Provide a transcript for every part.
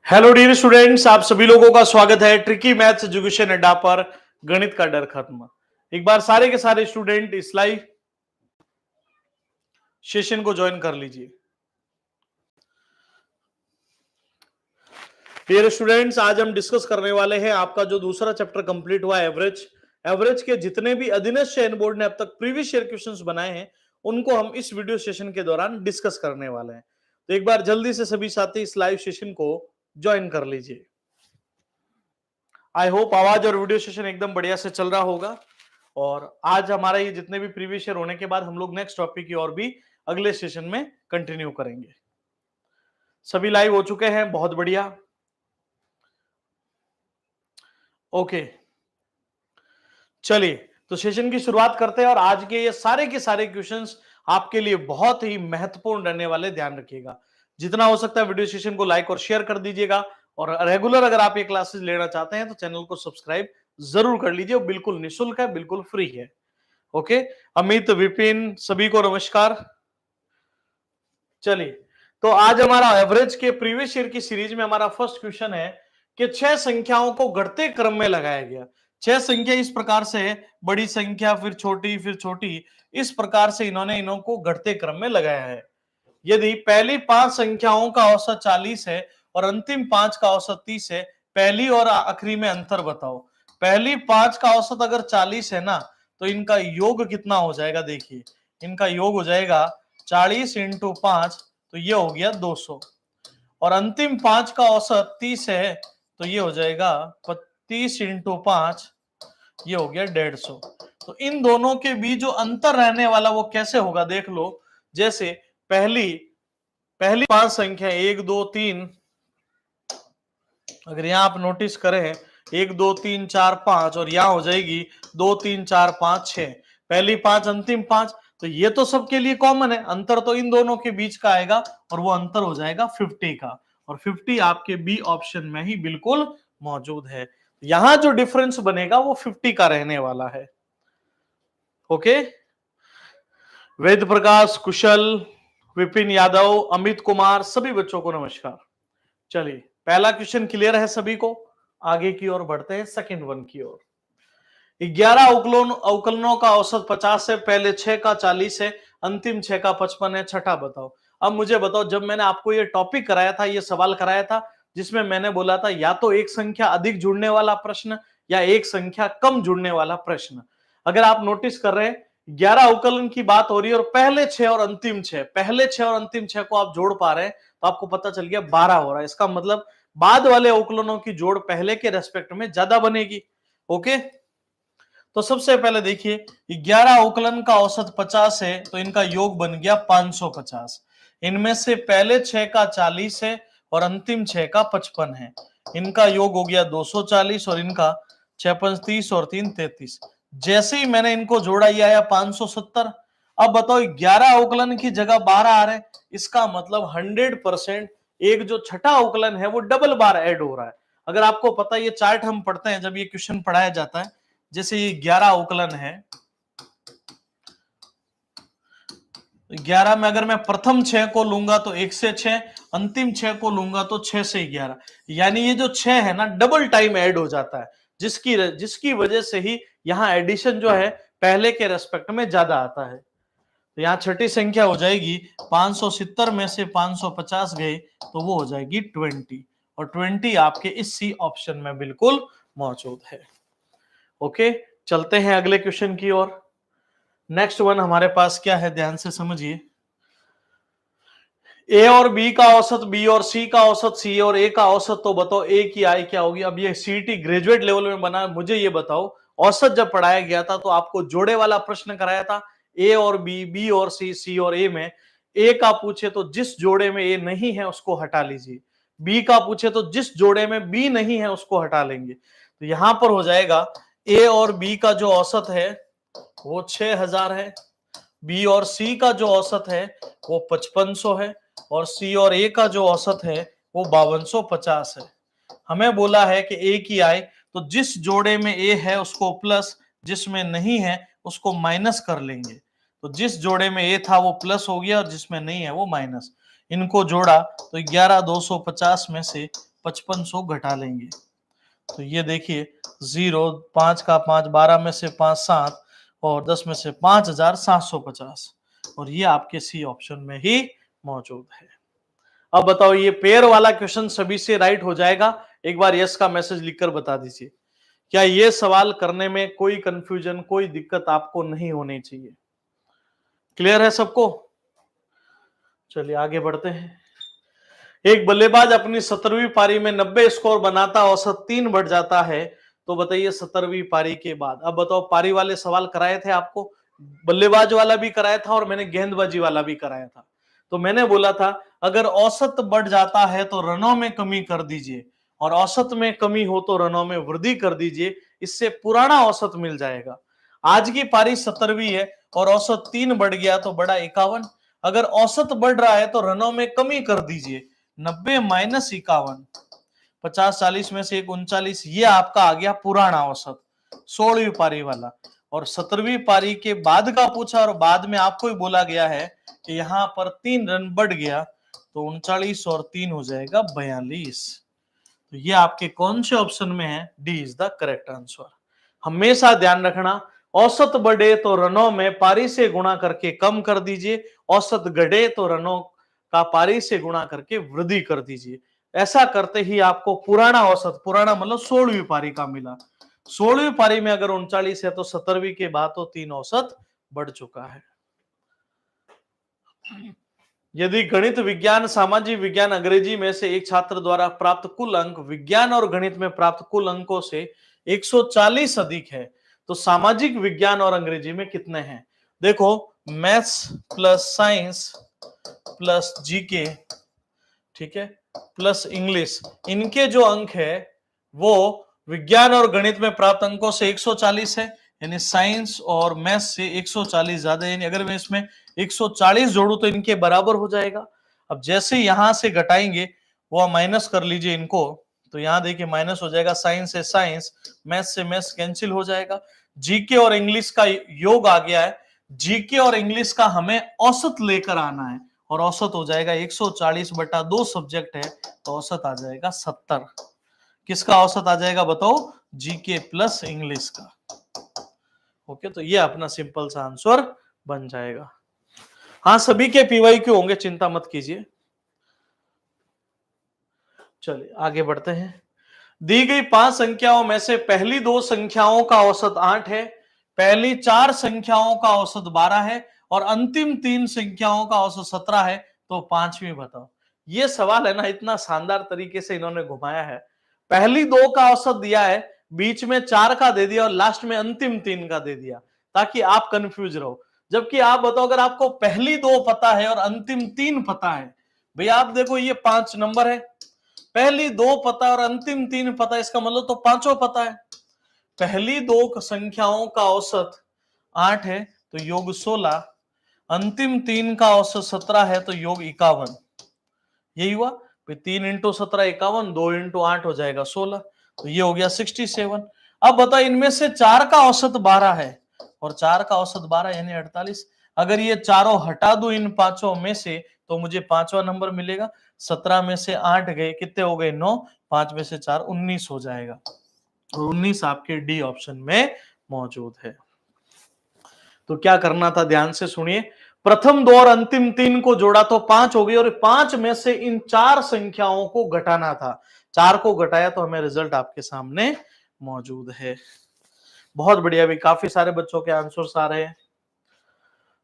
Hello dear students, आप सभी लोगों का स्वागत है ट्रिकी मैथ्स एजुकेशन अड्डा पर। गणित का डर खत्म। एक बार सारे के सारे स्टूडेंट इस लाइव सेशन को ज्वाइन कर लीजिए। डियर स्टूडेंट्स, आज हम डिस्कस करने वाले हैं आपका जो दूसरा चैप्टर कंप्लीट हुआ एवरेज। एवरेज के जितने भी अधीनस्थ चयन बोर्ड ने अब तक प्रीवियस ईयर क्वेश्चंस बनाए हैं उनको हम इस वीडियो सेशन के दौरान डिस्कस करने वाले हैं। तो एक बार जल्दी से सभी साथी इस लाइव सेशन को ज्वाइन कर लीजिए। आई होप आवाज और वीडियो सेशन एकदम बढ़िया से चल रहा होगा। और आज हमारा ये जितने भी प्रीवियस ईयर होने के बाद हम लोग नेक्स्ट टॉपिक की और भी अगले सेशन में कंटिन्यू करेंगे। सभी लाइव हो चुके हैं, बहुत बढ़िया। ओके, चलिए तो सेशन की शुरुआत करते हैं। और आज के सारे क्वेश्चंस आपके लिए बहुत ही महत्वपूर्ण रहने वाले, ध्यान रखिएगा। जितना हो सकता है वीडियो सेशन को लाइक और शेयर कर दीजिएगा। और रेगुलर अगर आप ये क्लासेस लेना चाहते हैं तो चैनल को सब्सक्राइब जरूर कर लीजिए। बिल्कुल निःशुल्क है, बिल्कुल फ्री है। ओके, अमित, विपिन, सभी को नमस्कार। चलिए, तो आज हमारा एवरेज के प्रीवियस ईयर की सीरीज में हमारा फर्स्ट क्वेश्चन है कि 6 संख्याओं को घटते क्रम में लगाया गया। 6 संख्या इस प्रकार से है, बड़ी संख्या फिर छोटी, इस प्रकार से इन्होंने इनको घटते क्रम में लगाया है। यदि पहली 5 संख्याओं का औसत 40 है और अंतिम 5 का औसत 30 है, पहली और आखिरी में अंतर बताओ। पहली 5 का औसत अगर 40 है ना, तो इनका योग कितना हो जाएगा? देखिए, इनका योग हो जाएगा 40 इंटू 5, तो ये हो गया 200। और अंतिम 5 का औसत 30 है, तो ये हो जाएगा 30 इंटू 5, ये हो गया 150। तो इन दोनों के बीच जो अंतर रहने वाला वो कैसे होगा देख लो। जैसे पहली 5 संख्या 1 2 3, अगर यहां आप नोटिस करें 1 2 3 4 5, और यहां हो जाएगी 2 3 4 5 6। पहली 5 अंतिम 5, तो ये तो सबके लिए कॉमन है। अंतर तो इन दोनों के बीच का आएगा और वो अंतर हो जाएगा 50 का। और 50 आपके बी ऑप्शन में ही बिल्कुल मौजूद है। यहां जो डिफरेंस बनेगा वो 50 का रहने वाला है। ओके, वेद प्रकाश, कुशल, विपिन यादव, अमित कुमार, सभी बच्चों को नमस्कार। चलिए, पहला क्वेश्चन क्लियर है सभी को। आगे की ओर बढ़ते हैं सेकंड वन की ओर। 11 अवकलनों का औसत 50 है, पहले 6 का 40 है, अंतिम 6 का 55 है, छठा बताओ। अब मुझे बताओ, जब मैंने आपको ये टॉपिक कराया था, ये सवाल कराया था, जिसमें मैंने बोला था या तो एक संख्या अधिक जुड़ने वाला प्रश्न या एक संख्या कम जुड़ने वाला प्रश्न। अगर आप नोटिस कर रहे हैं 11 अवकलन की बात हो रही है और पहले 6 और अंतिम 6, पहले 6 और अंतिम 6 को आप जोड़ पा रहे हैं, तो आपको पता चल गया 12 हो रहा है। इसका मतलब बाद वाले अवकलनों की जोड़ पहले के रेस्पेक्ट में ज्यादा बनेगी। ओके, तो सबसे पहले देखिए 11 अवकलन का औसत 50 है, तो इनका योग बन गया 550। इनमें से पहले 6 का 40 है और अंतिम 6 का 55 है, इनका योग हो गया 240। और इनका 6 5 30 और 3 33। जैसे ही मैंने इनको जोड़ा, ये आया 570। अब बताओ 11 अवकलन की जगह 12 आ रहे हैं, इसका मतलब 100% एक जो छठा अवकलन है वो डबल बार ऐड हो रहा है। अगर आपको पता है, ये चार्ट हम पढ़ते हैं जब ये क्वेश्चन पढ़ाया जाता है। जैसे ये 11 अवकलन है, 11 में अगर मैं प्रथम 6 को लूंगा तो 1 से 6, अंतिम 6 को लूंगा तो 6 से 11, यानी ये जो 6 है ना, डबल टाइम ऐड हो जाता है, जिसकी वजह से ही यहाँ एडिशन जो है पहले के रेस्पेक्ट में ज्यादा आता है। तो यहाँ छठी संख्या हो जाएगी 570 में से 550 गए तो वो हो जाएगी 20, और 20 आपके इस सी ऑप्शन में बिल्कुल मौजूद है। ओके, चलते हैं अगले क्वेश्चन की ओर। नेक्स्ट वन हमारे पास क्या है, ध्यान से समझिए। ए और बी का औसत, बी और सी का औसत, सी और ए का औसत, तो बताओ ए की आई क्या होगी। अब ये सीटी ग्रेजुएट लेवल में बना, मुझे ये बताओ औसत जब पढ़ाया गया था तो आपको जोड़े वाला प्रश्न कराया था, ए और बी, बी और सी, सी और ए में। ए का पूछे तो जिस जोड़े में ए नहीं है उसको हटा लीजिए, बी का पूछे तो जिस जोड़े में बी नहीं है उसको हटा लेंगे। तो यहां पर हो जाएगा ए और बी का जो औसत है वो 6000 है, बी और सी का जो औसत है वो 5500 है, और सी और ए का जो औसत है वो 5250 है। हमें बोला है कि ए की आई, तो जिस जोड़े में ए है उसको प्लस, जिसमें नहीं है उसको माइनस कर लेंगे। तो जिस जोड़े में ए था वो प्लस हो गया और जिसमें नहीं है वो माइनस। इनको जोड़ा तो 11 250 में से 5500 घटा लेंगे तो ये देखिए 0, 5 का 5, 12 में से 5 7 और 10 में से 5750 और ये आपके सी ऑप्शन में ही मौजूद है। अब बताओ ये पेयर वाला क्वेश्चन सभी से राइट हो जाएगा? एक बार यस का मैसेज लिखकर बता दीजिए। क्या ये सवाल करने में कोई कंफ्यूजन, कोई दिक्कत आपको नहीं होनी चाहिए? क्लियर है सबको? चलिए आगे बढ़ते हैं। एक बल्लेबाज अपनी 17वीं पारी में 90 स्कोर बनाता, औसत 3 बढ़ जाता है, तो बताइए 17वीं पारी के बाद। अब बताओ पारी वाले सवाल कराए थे आपको, बल्लेबाज वाला भी कराया था और मैंने गेंदबाजी वाला भी कराया था। तो मैंने बोला था अगर औसत बढ़ जाता है तो रनों में कमी कर दीजिए और औसत में कमी हो तो रनों में वृद्धि कर दीजिए, इससे पुराना औसत मिल जाएगा। आज की पारी 17वीं है और औसत 3 बढ़ गया तो बढ़ा 51। अगर औसत बढ़ रहा है तो रनों में कमी कर दीजिए, 90 माइनस 51, 50 40 में से 39, ये आपका आ गया पुराना औसत 16वीं पारी वाला। और 17वीं पारी के बाद का पूछा और बाद में आपको ही बोला गया है कि यहां पर 3 रन बढ़ गया तो 39 और 3 हो जाएगा 42। तो ये आपके कौन से ऑप्शन में है? D is the correct answer. हमेशा ध्यान रखना, औसत बढ़े तो रनों में पारी से गुणा करके कम कर दीजिए, औसत घटे तो रनों का पारी से गुणा करके वृद्धि कर दीजिए। ऐसा करते ही आपको पुराना औसत, पुराना मतलब 16वीं पारी का मिला। 16वीं पारी में अगर 39 है तो 17वीं के बाद तो 3 औसत बढ़ चुका है। यदि गणित, विज्ञान, सामाजिक विज्ञान, अंग्रेजी में से एक छात्र द्वारा प्राप्त कुल अंक विज्ञान और गणित में प्राप्त कुल अंकों से 140 अधिक है तो सामाजिक विज्ञान और अंग्रेजी में कितने हैं? देखो, maths plus science plus GK, ठीक है, प्लस इंग्लिश, इनके जो अंक है वो विज्ञान और गणित में प्राप्त अंकों से 140 है, यानी साइंस और मैथ्स से 140 ज्यादा है, यानी अगर मैं इसमें 140 जोड़ू तो इनके बराबर हो जाएगा। अब जैसे यहां से घटाएंगे वो माइनस कर लीजिए इनको, तो यहां देखिए माइनस हो जाएगा, साइंस से साइंस, मैथ्स से मैथ्स कैंसिल हो जाएगा, जीके और इंग्लिश का योग आ गया है। जीके और इंग्लिश का हमें औसत लेकर आना है और औसत हो जाएगा 140 बटा 2 सब्जेक्ट है तो औसत आ जाएगा 70। किसका औसत आ जाएगा बताओ? जीके प्लस इंग्लिश का। ओके, तो ये अपना सिंपल सा आंसर बन जाएगा। हाँ, सभी के पीवाईक्यू होंगे, चिंता मत कीजिए। चलिए आगे बढ़ते हैं। दी गई 5 संख्याओं में से पहली 2 संख्याओं का औसत 8 है, पहली 4 संख्याओं का औसत 12 है और अंतिम 3 संख्याओं का औसत 17 है, तो पांचवी बताओ। ये सवाल है ना, इतना शानदार तरीके से इन्होंने घुमाया है। पहली 2 का औसत दिया है, बीच में 4 का दे दिया और लास्ट में अंतिम 3 का दे दिया ताकि आप कंफ्यूज रहो। जबकि आप बताओ अगर आपको पहली 2 पता है और अंतिम 3 पता है, भैया आप देखो ये 5 नंबर है, पहली 2 पता और अंतिम 3 पता, इसका मतलब तो पांचों पता है। पहली 2 संख्याओं का औसत 8 है तो योग 16, अंतिम 3 का औसत 17 है तो योग 51। यही हुआ, 3 इंटू 17 51, 2 इंटू 8 हो जाएगा 16, तो ये हो गया 67। अब बताओ इनमें से 4 का औसत 12 है और 4 का औसत 12 यानी 48। अगर ये चारों हटा दो इन पांचों में से तो मुझे पांचवा नंबर मिलेगा। 17 में से 8 गए, कितने हो गए? 9, 5 में से 4 19 हो जाएगा और 19 आपके डी ऑप्शन में मौजूद है। तो क्या करना था, ध्यान से सुनिए। प्रथम 2 और अंतिम 3 को जोड़ा तो 5 हो गई और 5 में से इन 4 संख्याओं को घटाना था। 4 को घटाया तो हमें रिजल्ट आपके सामने मौजूद है। बहुत बढ़िया, भी काफी सारे बच्चों के आंसर्स आ रहे हैं।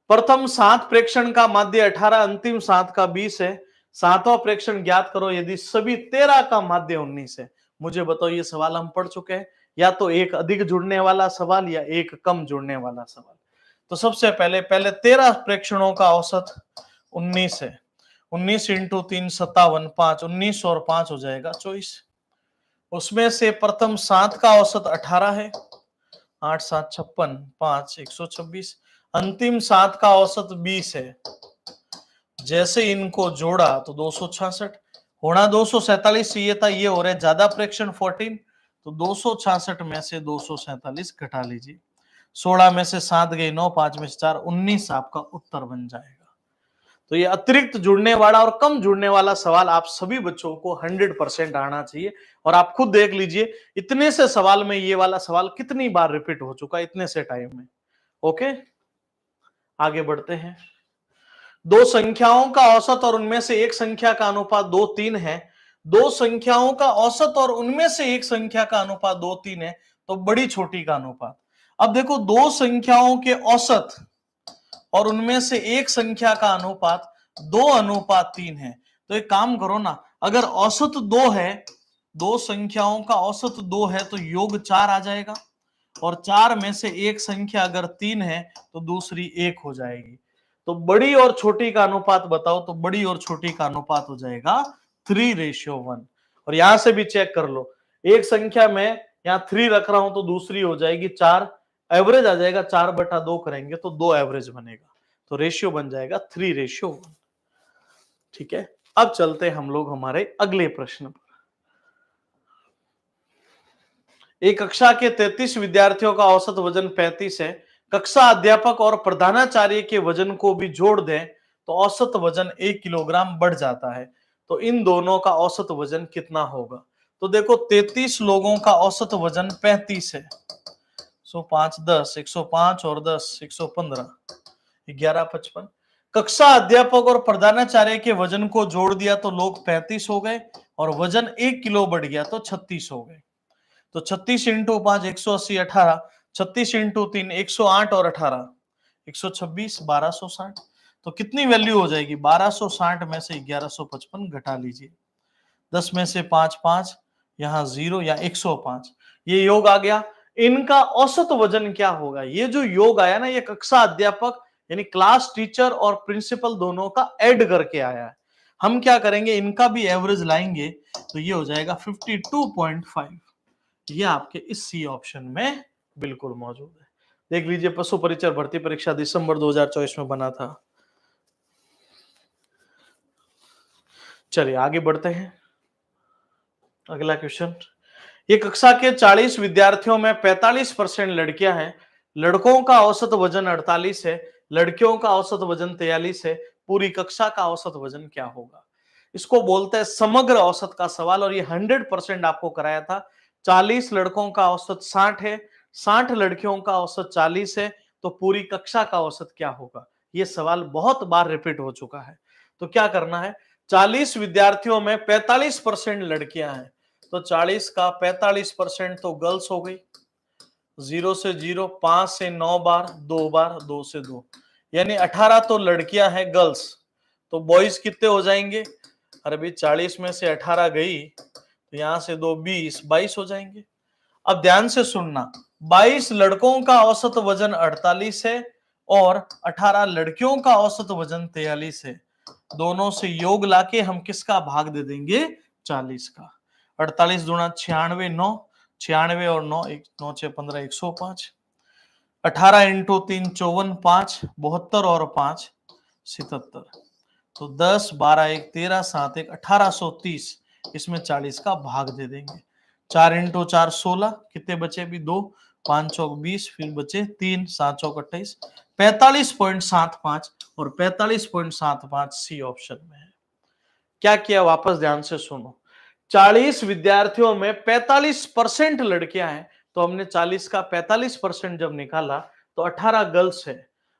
प्रथम 7 प्रेक्षण का माध्य 18, अंतिम 7 का 20 है। 7वां प्रेक्षण ज्ञात करो यदि सभी 13 का माध्य 19 है। मुझे बताओ, ये सवाल हम पढ़ चुके हैं, या तो एक अधिक जुड़ने वाला सवाल या एक कम जुड़ने वाला सवाल। तो सबसे पहले 13 प्रेक्षणों का औसत 19 है, 19 इंटू 3 57, 5 19 और 5 हो जाएगा 24। उसमें से प्रथम 7 का औसत 18 है, 8 7 56, 5 126, अंतिम 7 का औसत 20 है। जैसे इनको जोड़ा तो 266, होना 247 चाहिए था, ये हो रहा है ज्यादा प्रेक्षण 14, तो 266 में से 247 घटा लीजिए। 16 में से 7 गए 9, 5 में से 4 19 आपका उत्तर बन जाएगा। तो ये अतिरिक्त जुड़ने वाला और कम जुड़ने वाला सवाल आप सभी बच्चों को 100% आना चाहिए। और आप खुद देख लीजिए इतने से सवाल में ये वाला सवाल कितनी बार रिपीट हो चुका है इतने से टाइम में। ओके, आगे बढ़ते हैं। दो संख्याओं का औसत और उनमें से एक संख्या का अनुपात 2:3 है। दो संख्याओं का औसत और उनमें से एक संख्या का अनुपात 2:3 है, तो बड़ी छोटी का अनुपात। अब देखो दो संख्याओं के औसत और उनमें से एक संख्या का अनुपात 2:3 है। तो एक काम करो ना, अगर औसत 2 है, दो संख्याओं का औसत 2 है तो योग 4 आ जाएगा, और 4 में से एक संख्या अगर 3 है तो दूसरी 1 हो जाएगी। तो बड़ी और छोटी का अनुपात बताओ, तो बड़ी और छोटी का अनुपात हो जाएगा 3:1। और यहां से भी चेक कर लो, एक संख्या में यहां 3 रख रहा हूं तो दूसरी हो जाएगी 4, एवरेज आ जाएगा 4/2 करेंगे तो 2 एवरेज बनेगा, तो रेशियो बन जाएगा 3:1। ठीक है, अब चलते हम लोग हमारे अगले प्रश्न पर। एक कक्षा के 33 विद्यार्थियों का औसत वजन 35 है। कक्षा अध्यापक और प्रधानाचार्य के वजन को भी जोड़ दें तो औसत वजन 1 किलोग्राम बढ़ जाता है। तो इन दोनों का औसत वजन कितना होगा? तो देखो 33 लोगों का औसत वजन 35 है। 105 10 105 और 10 115 1155। कक्षा अध्यापक और प्रधानाचार्य के वजन को जोड़ दिया तो लोग 35 हो गए और वजन 1 किलो बढ़ गया तो 36 हो गए। तो 36 इंटू 5 180 18, 36 इंटू 3 108 और 18 126 1260। तो कितनी वैल्यू हो जाएगी? 1260 में से 1155 घटा लीजिए। 10 में से 5 5, यहाँ 0 या 105, ये योग आ गया। इनका औसत वजन क्या होगा? ये जो योग आया ना, ये कक्षा अध्यापक यानी क्लास टीचर और प्रिंसिपल दोनों का ऐड करके आया है। हम क्या करेंगे, इनका भी एवरेज लाएंगे तो ये हो जाएगा 52.5। ये आपके इस सी ऑप्शन में बिल्कुल मौजूद है। देख लीजिए, पशु परिचर भर्ती परीक्षा दिसंबर 2024 में बना था। चलिए आगे बढ़ते हैं। अगला क्वेश्चन, ये कक्षा के 40 विद्यार्थियों में 45% लड़कियां हैं। लड़कों का औसत वजन 48 है, लड़कियों का औसत वजन 43 है। पूरी कक्षा का औसत वजन क्या होगा? इसको बोलते हैं समग्र औसत का सवाल, और ये 100% आपको कराया था। 40 लड़कों का औसत 60 है, 60 लड़कियों का औसत 40 है, तो पूरी कक्षा का औसत क्या होगा? ये सवाल बहुत बार रिपीट हो चुका है। तो क्या करना है, 40 विद्यार्थियों में 45% लड़कियां हैं, तो 40 का 45% तो गर्ल्स हो गई। 0 से 0, 5 से 9 बार, 2 बार, 2 से 2, यानी 18 तो लड़कियां हैं गर्ल्स। तो बॉयज कितने हो जाएंगे? अरे भाई 40 में से 18 गई तो यहां से 2 20, 22 हो जाएंगे। अब ध्यान से सुनना, 22 लड़कों का औसत वजन 48 है और 18 लड़कियों का औसत वजन 43 है। दोनों से योग लाके हम किसका भाग दे देंगे? 40 का। 48 दूना 96, 9 96 और 9 9 6 15 105। 18 इंटू 3 54, 5 72 और 5 77। तो 10 12 1 13 7 1 1830, इसमें 40 का भाग दे देंगे। 4 इंटू 4 16, कितने बचे? भी 2, 5 चौक 20, फिर बचे 3, 7 चौक 28, 45.75 और 45.75 सी ऑप्शन में है। क्या किया? वापस ध्यान से सुनो, 40 विद्यार्थियों में 45% लड़कियां हैं, तो हमने 40 का 45% जब निकाला तो 18 गर्ल्स है।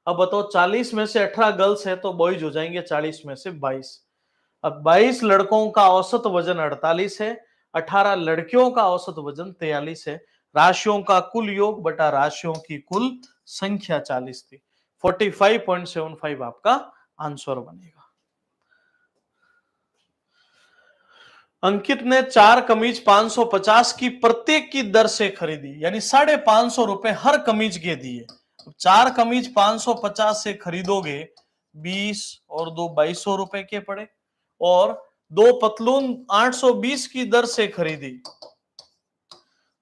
अब बताओ 40 में से 18 गर्ल्स है तो बॉयज हो जाएंगे 40 में से 22। अब 22 लड़कों का औसत वजन 48 है, 18 लड़कियों का औसत वजन 43 है। राशियों का कुल योग बटा राशियों की कुल संख्या 40 थी। 45.75 आपका आंसर बनेगा। अंकित ने 4 कमीज 550 की प्रत्येक की दर से खरीदी, यानी 550 रुपए हर कमीज के दिए। 4 कमीज 550 से खरीदोगे, 20 और 2 2200 रुपए के पड़े, और 2 पतलून 820 की दर से खरीदी,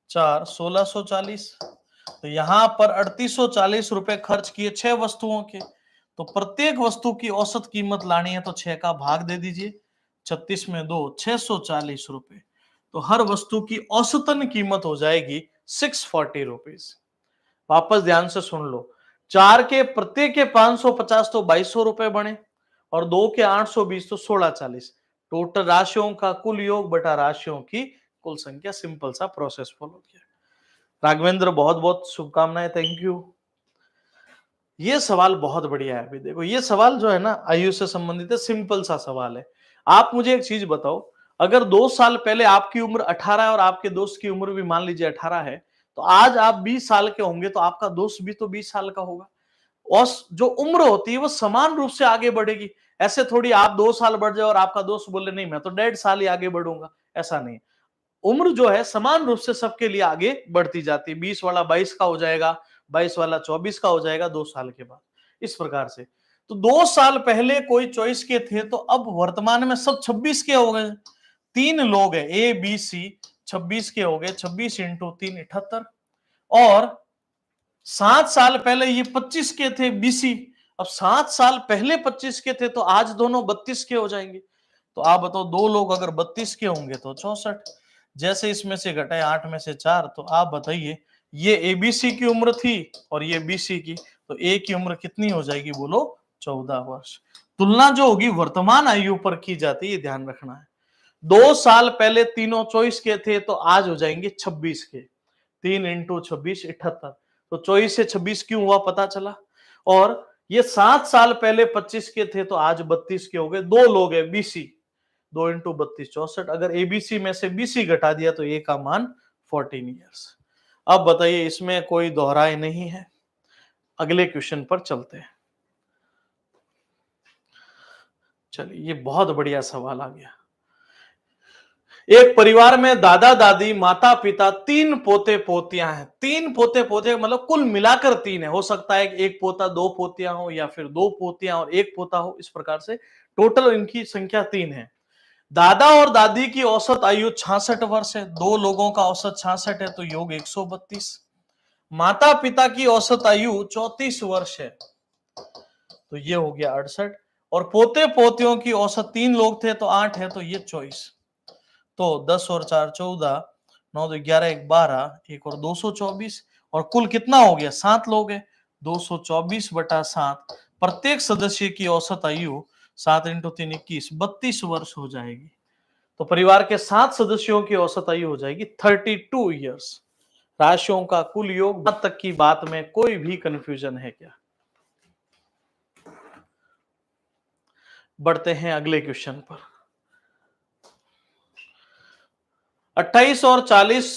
4 1640। तो यहां पर 3840 रुपए खर्च किए 6 वस्तुओं के। तो प्रत्येक वस्तु की औसत कीमत लानी है तो 6 का भाग दे दीजिए। 36 में 2 640 रुपए। तो हर वस्तु की औसतन कीमत हो जाएगी 640 रुपीज। वापस ध्यान से सुन लो, 4 के प्रत्येक के 550 तो 2200 रुपए बने, और 2 के 820 तो 1640। टोटल राशियों का कुल योग बटा राशियों की कुल संख्या। सिंपल सा प्रोसेस फॉलो किया। राघवेंद्र बहुत बहुत शुभकामनाएं, थैंक यू। ये सवाल बहुत बढ़िया है। अभी देखो ये सवाल जो है ना आयु से संबंधित है, सिंपल सा सवाल है। आप मुझे एक चीज बताओ, अगर 2 साल पहले आपकी उम्र 18 है और आपके दोस्त की उम्र भी मान लीजिए 18 है, तो आज आप 20 साल के होंगे तो आपका दोस्त भी तो 20 साल का होगा। और जो उम्र होती है वो समान रूप से आगे बढ़ेगी। ऐसे थोड़ी आप 2 साल बढ़ जाए और आपका दोस्त बोले नहीं मैं तो 1.5 साल ही आगे बढ़ूंगा, ऐसा नहीं। उम्र जो है समान रूप से सबके लिए आगे बढ़ती जाती है। 20 वाला 22 का हो जाएगा, 22 वाला 24 का हो जाएगा 2 साल के बाद, इस प्रकार से। तो 2 साल पहले कोई चॉइस के थे तो अब वर्तमान में सब 26 के हो गए। 3 लोग हैं ए बी सी, 26 के हो गए। 26 इंटू 3 78। और 7 साल पहले ये 25 के थे बीसी, अब 7 साल पहले 25 के थे तो आज दोनों 32 के हो जाएंगे। तो आप बताओ, दो लोग अगर 32 के होंगे तो 64। जैसे इसमें से घटे 8 में से 4, तो आप बताइए ये एबीसी की उम्र थी और ये बीसी की, तो ए की उम्र कितनी हो जाएगी बोलो? 14 वर्ष। तुलना जो होगी वर्तमान आयु पर की जाती है, ये ध्यान रखना है। 2 साल पहले तीनों 24 के थे तो आज हो जाएंगे 26 के। 3 इंटू 26 78। तो 24 से 26 क्यों हुआ पता चला। और ये 7 साल पहले 25 के थे तो आज 32 के हो गए। 2 लोग हैं बीसी, 2 इंटू 32 64। अगर एबीसी में से बीसी घटा दिया तो ए का मान 14 ईयर्स। अब बताइए, इसमें कोई दोहराए नहीं है। अगले क्वेश्चन पर चलते हैं। चलिए, ये बहुत बढ़िया सवाल आ गया। एक परिवार में दादा दादी माता पिता 3 पोते पोतियां हैं। 3 पोते पोते मतलब कुल मिलाकर 3 है। हो सकता है कि एक पोता 2 पोतियां हो या फिर 2 पोतियां और 1 पोता हो, इस प्रकार से टोटल इनकी संख्या 3 है। दादा और दादी की औसत आयु 66 वर्ष है। 2 लोगों का औसत 66 है तो योग 132। माता पिता की औसत आयु 34 वर्ष है तो ये हो गया 68। और पोते पोतियों की औसत 3 लोग थे तो 8 है तो ये 24। तो 10 और 4 14, 9 2 11 1 12, एक और 224। और कुल कितना हो गया? 7 लोग हैं। 224 बटा 7। प्रत्येक सदस्य की औसत आयु 7 इंटू 3 21, 32 वर्ष हो जाएगी। तो परिवार के 7 सदस्यों की औसत आयु हो जाएगी 32 ईयर्स। राशियों का कुल योग तक की बात में कोई भी कंफ्यूजन है क्या? बढ़ते हैं अगले क्वेश्चन पर। 28 और 40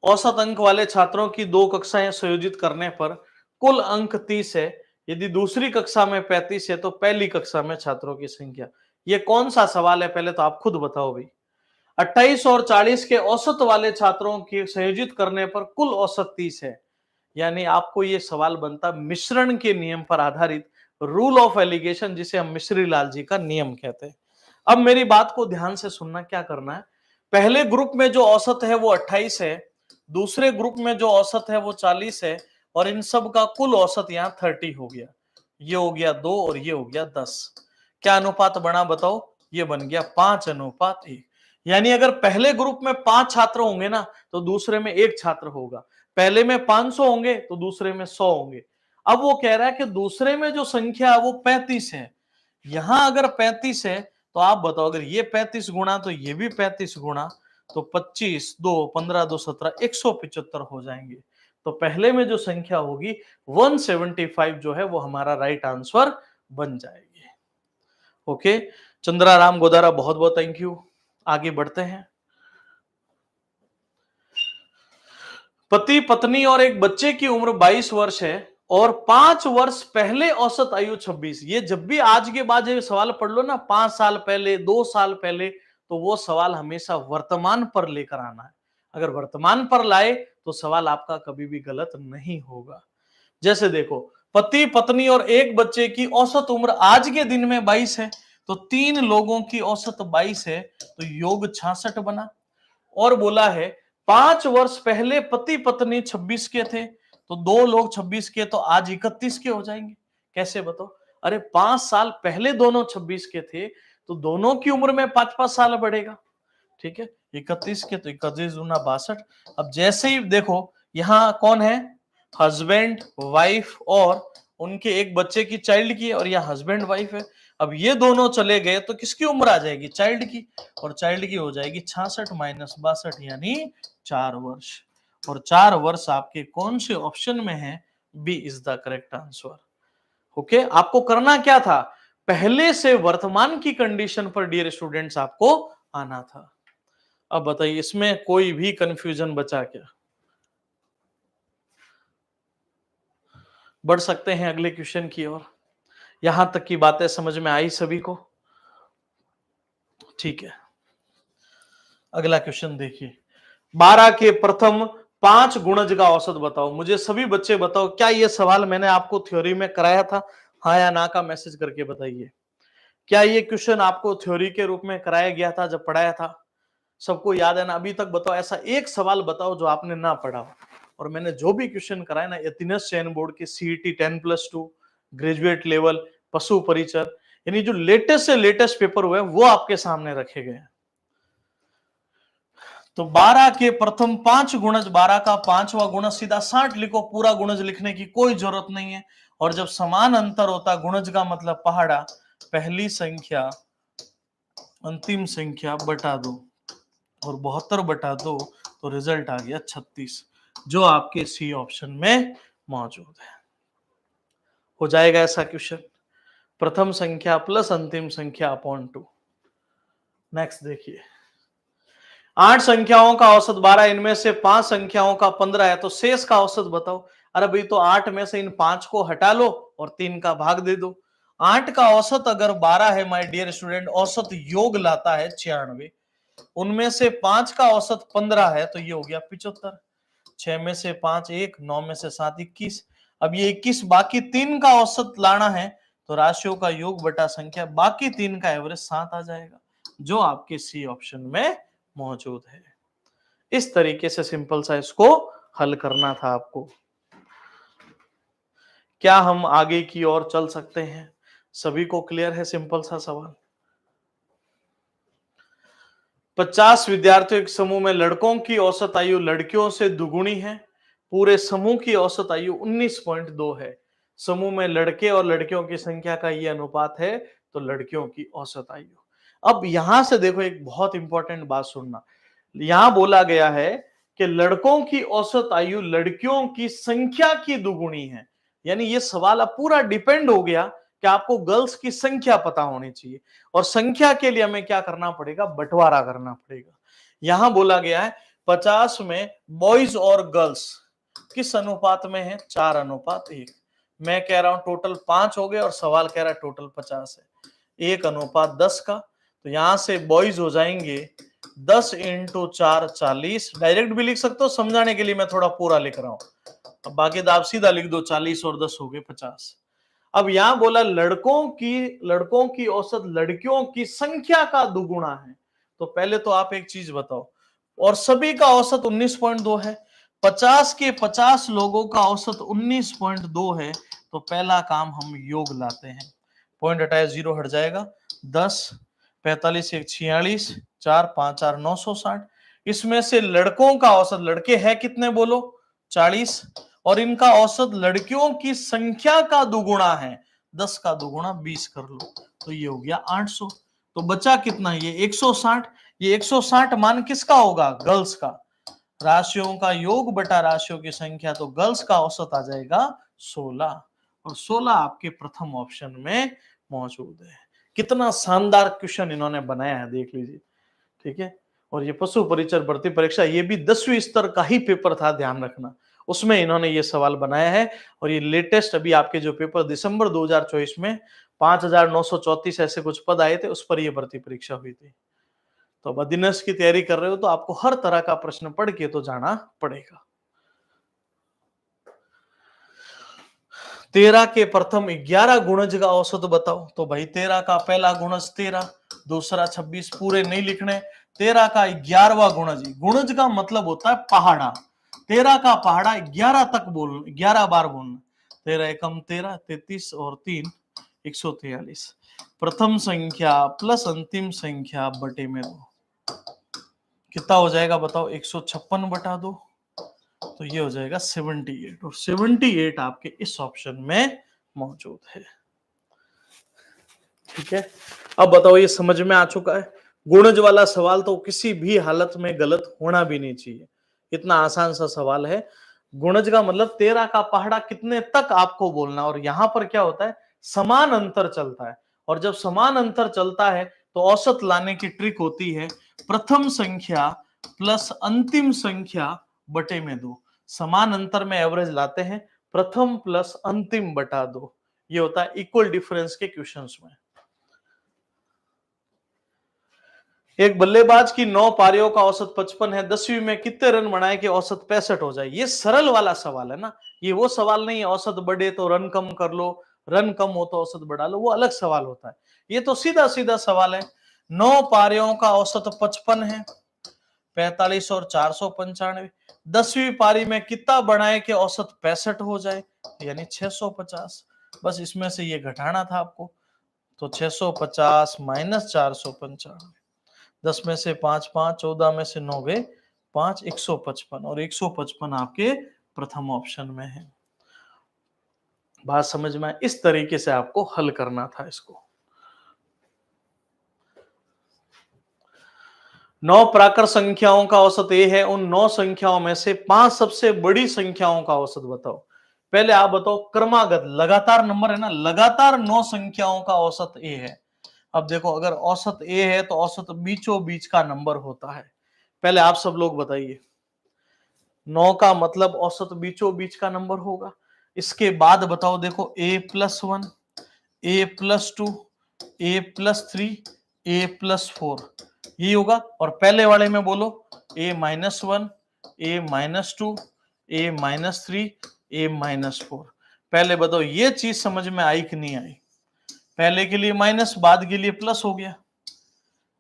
औसत अंक वाले छात्रों की 2 कक्षाएं संयोजित करने पर कुल अंक 30 है। यदि दूसरी कक्षा में 35 है तो पहली कक्षा में छात्रों की संख्या। ये कौन सा सवाल है पहले तो आप खुद बताओ भाई। 28 और 40 के औसत वाले छात्रों की संयोजित करने पर कुल औसत 30 है। यानी आपको ये सवाल बनता मिश्रण के नियम पर आधारित, रूल ऑफ एलिगेशन, जिसे हम मिश्री लाल जी का नियम कहते हैं। अब मेरी बात को ध्यान से सुनना। क्या करना है, पहले ग्रुप में जो औसत है वो 28 है, दूसरे ग्रुप में जो औसत है वो 40 है, और इन सब का कुल औसत यहाँ 30 हो गया। ये हो गया 2 और ये हो गया 10। क्या अनुपात बना बताओ? ये बन गया 5:1। यानी अगर पहले ग्रुप में 5 छात्र होंगे ना तो दूसरे में 1 छात्र होगा। पहले में 500 होंगे तो दूसरे में 100 होंगे। अब वो कह रहा है कि दूसरे में जो संख्या है वो 35 है। यहां अगर 35 है तो आप बताओ, अगर ये 35 गुणा तो ये भी 35 गुणा, तो 25 2 15 2 17 175 हो जाएंगे। तो पहले में जो संख्या होगी 175 जो है वो हमारा राइट आंसर बन जाएगी। ओके, चंद्रा राम गोदारा बहुत बहुत थैंक यू। आगे बढ़ते हैं। पति पत्नी और एक बच्चे की उम्र 22 वर्ष है और 5 वर्ष पहले औसत आयु 26। ये जब भी आज के बाद ये सवाल पढ़ लो ना, 5 साल पहले 2 साल पहले, तो वो सवाल हमेशा वर्तमान पर लेकर आना है। अगर वर्तमान पर लाए तो सवाल आपका कभी भी गलत नहीं होगा। जैसे देखो, पति पत्नी और एक बच्चे की औसत उम्र आज के दिन में 22 है, तो 3 लोगों की औसत 22 है तो योग 66 बना। और बोला है 5 वर्ष पहले पति पत्नी 26 के थे तो 2 लोग 26 के तो आज 31 के हो जाएंगे। कैसे बताओ? अरे 5 साल पहले दोनों 26 के थे तो दोनों की उम्र में 5-5 साल बढ़ेगा। ठीक है, 31 के तो 31 दूना 62। अब जैसे ही देखो, यहाँ कौन है? हस्बैंड वाइफ और उनके एक बच्चे की चाइल्ड की है, और यहाँ हस्बैंड वाइफ है। अब ये दोनों चले गए तो किसकी उम्र आ जाएगी? चाइल्ड की, और चाइल्ड की हो जाएगी 66 माइनस 62 यानी 4 वर्ष। और 4 वर्ष आपके कौन से ऑप्शन में है? B is the correct answer. Okay, आपको करना क्या था? पहले से वर्तमान की कंडीशन पर डियर स्टूडेंट्स आपको आना था। अब बताइए इसमें कोई भी कंफ्यूजन बचा क्या? बढ़ सकते हैं अगले क्वेश्चन की ओर। यहां तक की बातें समझ में आई सभी को? ठीक है, अगला क्वेश्चन देखिए। 12 के प्रथम 5 गुणज का औसत बताओ। मुझे सभी बच्चे बताओ, क्या ये सवाल मैंने आपको थ्योरी में कराया था? हाँ या ना का मैसेज करके बताइए। क्या ये क्वेश्चन आपको थ्योरी के रूप में कराया गया था जब पढ़ाया था? सबको याद है ना? अभी तक बताओ, ऐसा एक सवाल बताओ जो आपने ना पढ़ा हो। और मैंने जो भी क्वेश्चन कराया ना, एथिनस चयन बोर्ड के सीईटी 10+2 ग्रेजुएट लेवल पशु परिचर, यानी जो लेटेस्ट से लेटेस्ट पेपर हुए वो आपके सामने रखे गए हैं। तो 12 के प्रथम 5 गुणज, 12 का 5वां गुणज सीधा 60 लिखो, पूरा गुणज लिखने की कोई जरूरत नहीं है। और जब समान अंतर होता, गुणज का मतलब पहाड़ा, पहली संख्या अंतिम संख्या बटा 2, और 72/2, तो रिजल्ट आ गया 36, जो आपके सी ऑप्शन में मौजूद है। हो जाएगा ऐसा क्वेश्चन, प्रथम संख्या प्लस अंतिम संख्या अपॉन 2। नेक्स्ट देखिए, 8 संख्याओं का औसत 12, इनमें से 5 संख्याओं का 15 है, तो शेष का औसत बताओ। अरे भाई, तो 8 में से इन 5 को हटा लो और 3 का भाग दे दो। 8 का औसत अगर 12 है माय डियर स्टूडेंट, औसत योग लाता है 96, उनमें से 5 का औसत 15 है, तो ये हो गया 75। 6 में से 5 1, 9 में से 7 21। अब ये 21 बाकी 3 का औसत लाना है, तो राशियों का योग बटा संख्या, बाकी 3 का एवरेज 7 आ जाएगा, जो आपके सी ऑप्शन में मौजूद है। इस तरीके से सिंपल सा इसको हल करना था आपको। क्या हम आगे की ओर चल सकते हैं? सभी को क्लियर है सिंपल सा सवाल? 50 विद्यार्थियों के समूह में लड़कों की औसत आयु लड़कियों से दुगुनी है। पूरे समूह की औसत आयु 19.2 है। समूह में लड़के और लड़कियों की संख्या का यह अनुपात है, तो लड़कियों की औसत आयु। अब यहां से देखो, एक बहुत इंपॉर्टेंट बात सुनना। यहां बोला गया है कि लड़कों की औसत आयु लड़कियों की संख्या की दुगुनी है, यानी ये सवाल अब पूरा डिपेंड हो गया कि आपको गर्ल्स की संख्या पता होनी चाहिए, और संख्या के लिए हमें क्या करना पड़ेगा? बंटवारा करना पड़ेगा। यहां बोला गया है 50 में बॉयज और गर्ल्स किस अनुपात में है? 4:1। मैं कह रहा हूं टोटल 5 हो गए और सवाल कह रहा है टोटल 50 है, 1:10 का। तो यहां से बॉयज हो जाएंगे 10 × 4 40। डायरेक्ट भी लिख सकते हो, समझाने के लिए मैं थोड़ा पूरा लिख रहा हूं। अब बाकी तो आप सीधा लिख दो, 40 और 10 हो गए 50। अब यहां बोला लड़कों की औसत लड़कियों की संख्या का दुगुना है। तो पहले तो आप एक चीज बताओ, और सभी का औसत 19.2 है, 50 के 50 लोगों का औसत 19.2 है, तो पहला काम हम योग लाते हैं। पॉइंट हटाए, 0 हट जाएगा, 10 45 1 46, 4 5 4 960। इसमें से लड़कों का औसत, लड़के हैं कितने बोलो? 40, और इनका औसत लड़कियों की संख्या का दुगुना है, 10 का दुगुना 20 कर लो, तो ये हो गया 800। तो बचा कितना? ये 160। ये 160 मान किसका होगा? गर्ल्स का। राशियों का योग बटा राशियों की संख्या, तो गर्ल्स का औसत आ जाएगा 16, और 16 आपके प्रथम ऑप्शन में मौजूद है। कितना शानदार क्वेश्चन इन्होंने बनाया है, देख लीजिए। ठीक है, और ये पशु परिचर भर्ती परीक्षा, ये भी 10वीं स्तर का ही पेपर था, ध्यान रखना, उसमें इन्होंने ये सवाल बनाया है। और ये लेटेस्ट अभी आपके जो पेपर दिसंबर 2024 में 5,934 ऐसे कुछ पद आए थे, उस पर ये भर्ती परीक्षा हुई थी। तो अब अधीनस्थ की तैयारी कर रहे हो तो आपको हर तरह का प्रश्न पढ़ के तो जाना पड़ेगा। 13 के प्रथम 11 गुणज का औसत बताओ। तो भाई 13 का पहला गुणज 13, दूसरा 26, पूरे नहीं लिखने। 13 का 11वां गुणज, गुणज का मतलब होता है पहाड़ा। 13 का पहाड़ा 11 तक बोल, 11 बार बोलना। 13 एकम 13, 33 और 3 143। प्रथम संख्या प्लस अंतिम संख्या बटे में 2, कितना हो जाएगा बताओ? 156/2, तो ये हो जाएगा 78, और 78 आपके इस ऑप्शन में मौजूद है। ठीक है, अब बताओ ये समझ में आ चुका है। गुणज वाला सवाल तो किसी भी हालत में गलत होना भी नहीं चाहिए, इतना आसान सा सवाल है। गुणज का मतलब 13 का पहाड़ा कितने तक आपको बोलना, और यहां पर क्या होता है, समान अंतर चलता है, और जब समान अंतर चलता है तो औसत लाने की ट्रिक होती है प्रथम संख्या प्लस अंतिम संख्या बटे में 2। समान अंतर में एवरेज लाते हैं, प्रथम प्लस अंतिम बटा 2, ये होता है इक्वल डिफरेंस के क्वेश्चंस में। एक बल्लेबाज की 9 पारियों का औसत 55 है, 10वीं में कितने रन बनाए कि औसत 65 हो जाए। ये सरल वाला सवाल है ना, ये वो सवाल नहीं है औसत बढ़े तो रन कम कर लो, रन कम हो तो औसत बढ़ा लो, वो अलग सवाल होता है। ये तो सीधा सीधा सवाल है। 9 पारियों का औसत 55 है, 45 और 495, 10वीं पारी में कितना बढ़ाए कि औसत 65 हो जाए, यानी 650। बस इसमें से ये घटाना था आपको, तो 650 माइनस 495, 10 में से 5 5, 14 में से 9 गए 5, 155, और 155 आपके प्रथम ऑप्शन में है। बात समझ में, इस तरीके से आपको हल करना था इसको। 9 प्राकृत संख्याओं का औसत ए है, उन 9 संख्याओं में से 5 सबसे बड़ी संख्याओं का औसत बताओ। पहले आप बताओ, क्रमागत लगातार नंबर है ना, लगातार 9 संख्याओं का औसत ए है। अब देखो, अगर औसत ए है तो औसत बीचों बीच का नंबर होता है। पहले आप सब लोग बताइए, 9 का मतलब औसत बीचों बीच का नंबर होगा। इसके बाद बताओ, देखो a+1, a+2, a+3, a+4, ये होगा। और पहले वाले में बोलो a-1, a-2, a-3, a-4। पहले बताओ ये चीज समझ में आई कि नहीं आई। पहले के लिए माइनस, बाद के लिए प्लस हो गया,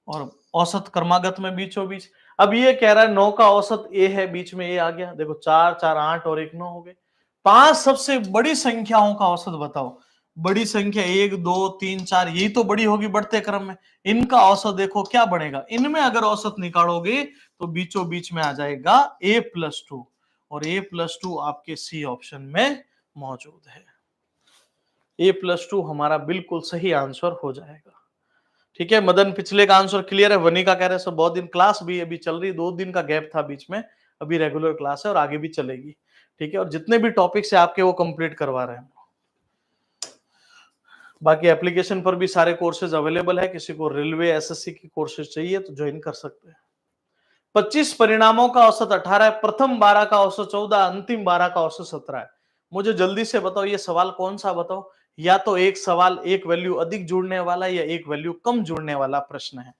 और औसत क्रमागत में बीचों बीच। अब ये कह रहा है 9 का औसत ए है, बीच में ए आ गया, देखो 4 4 8 और 1 9 हो गए। 5 सबसे बड़ी संख्याओं का औसत बताओ। बड़ी संख्या 1 2 3 4, यही तो बड़ी होगी बढ़ते क्रम में, इनका औसत देखो क्या बढ़ेगा। इनमें अगर औसत निकालोगे तो बीचों बीच में आ जाएगा a+2, और a+2 आपके सी ऑप्शन में मौजूद है। a+2 हमारा बिल्कुल सही आंसर हो जाएगा। ठीक है, मदन पिछले का आंसर क्लियर है। वनिका कह रहे हैं सब बहुत दिन क्लास भी अभी चल रही, 2 दिन का गैप था बीच में, अभी रेगुलर क्लास है और आगे भी चलेगी। ठीक है, और जितने भी टॉपिक्स है आपके वो कंप्लीट करवा रहे हैं। बाकी एप्लीकेशन पर भी सारे कोर्सेज अवेलेबल है, किसी को रेलवे एसएससी की कोर्सेज चाहिए तो ज्वाइन कर सकते हैं। 25 परिणामों का औसत 18 है, प्रथम 12 का औसत 14, अंतिम 12 का औसत 17 है। मुझे जल्दी से बताओ ये सवाल कौन सा बताओ। या तो एक सवाल एक वैल्यू अधिक जुड़ने वाला या एक वैल्यू कम जुड़ने वाला प्रश्न है।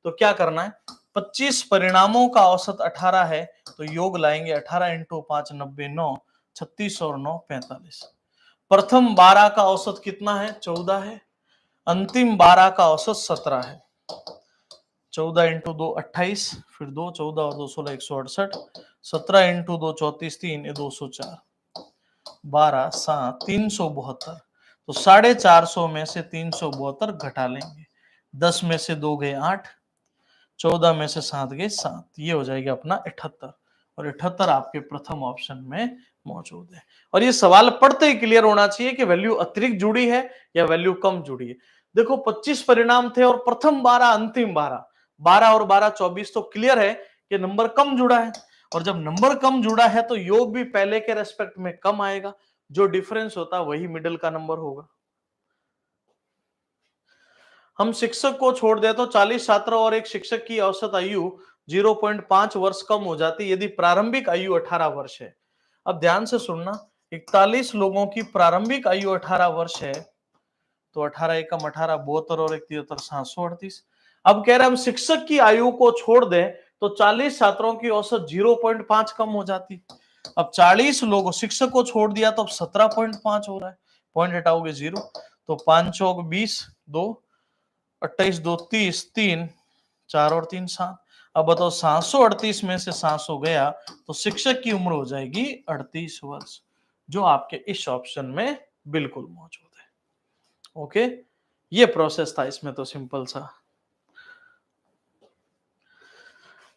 तो क्या करना है, 25 परिणामों का औसत 18 है, तो योग लाएंगे 18 इंटू 5 90, 9 36 और 9 45। प्रथम 12 का औसत कितना है, 14 है, अंतिम 12 का औसत 17 है। 14 इंटू 2 28, फिर 2 14 और 2 16 168, 17 इंटू 2 34 3 204, 12 7 372। तो 450 में से 372 घटा लेंगे, 10 में से 2 गए 8, 14 में से 7 गए 7, ये हो जाएगा अपना 78, और 78 आपके प्रथम ऑप्शन में मौजूद है। और ये सवाल पढ़ते ही क्लियर होना चाहिए कि वैल्यू अतिरिक्त जुड़ी है या वैल्यू कम जुड़ी है। देखो 25 परिणाम थे और प्रथम 12 अंतिम 12, 12 और 12 24, तो क्लियर है कि नंबर कम जुड़ा है। और जब नंबर कम जुड़ा है तो योग भी पहले के रेस्पेक्ट में कम आएगा, जो डिफरेंस होता है वही मिडिल का नंबर होगा। हम शिक्षक को छोड़ दे तो 40 छात्रों और एक शिक्षक की औसत आयु 0.5 वर्ष कम हो जाती यदि प्रारंभिक आयु 18 वर्ष है। अब ध्यान से सुनना, 41 लोगों की प्रारंभिक आयु 18 वर्ष है, तो 18 एकम 18, 72 और 1 73, 738। अब कह रहे हम शिक्षक की आयु को छोड़ दें तो 40 छात्रों की औसत 0.5 कम हो जाती। अब 40 लोगों, शिक्षक को छोड़ दिया तो अब 17.5 हो रहा है, पॉइंट हटाओगे 0, तो 5 चौक 20, 2 28 2 30, 3 4 और 3 7। अब बताओ 738 में से 700 गया तो शिक्षक की उम्र हो जाएगी 38 वर्ष, जो आपके इस ऑप्शन में बिल्कुल मौजूद है। ओके, ये प्रोसेस था इसमें, तो सिंपल सा।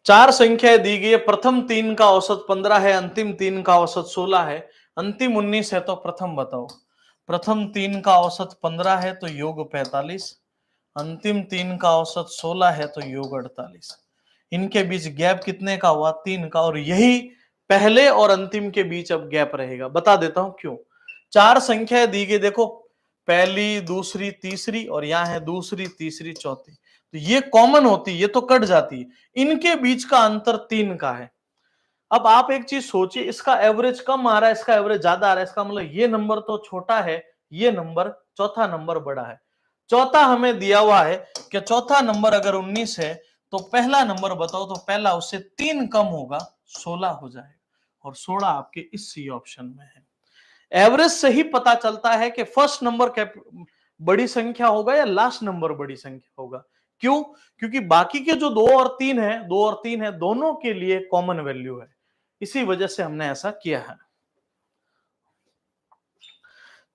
4 संख्याएं दी गई है, प्रथम 3 का औसत 15 है, अंतिम 3 का औसत 16 है, अंतिम 19 है, तो प्रथम बताओ। प्रथम 3 का औसत 15 है तो योग 45, अंतिम 3 का औसत 16 है तो योग 48। इनके बीच गैप कितने का हुआ? 3 का। और यही पहले और अंतिम के बीच अब गैप रहेगा। बता देता हूं क्यों। 4 संख्याएं दी गई, देखो पहली, दूसरी, तीसरी, और यहां है दूसरी, तीसरी, चौथी। तो ये कॉमन होती है, ये तो कट जाती है। इनके बीच का अंतर 3 का है। अब आप एक चीज सोचिए, इसका एवरेज कम आ रहा है, इसका एवरेज ज्यादा आ रहा है, इसका मतलब ये नंबर तो छोटा है, ये नंबर, चौथा नंबर बड़ा है। चौथा हमें दिया हुआ है कि चौथा नंबर अगर 19 है तो पहला नंबर बताओ, तो पहला उससे 3 कम होगा, 16 हो जाएगा। और 16 आपके इस सी ऑप्शन में है। एवरेज से ही पता चलता है कि फर्स्ट नंबर बड़ी संख्या होगा या लास्ट नंबर बड़ी संख्या होगा। क्यों? क्योंकि बाकी के जो 2 और 3 है, 2 और 3 है, दोनों के लिए कॉमन वैल्यू है। इसी वजह से हमने ऐसा किया है।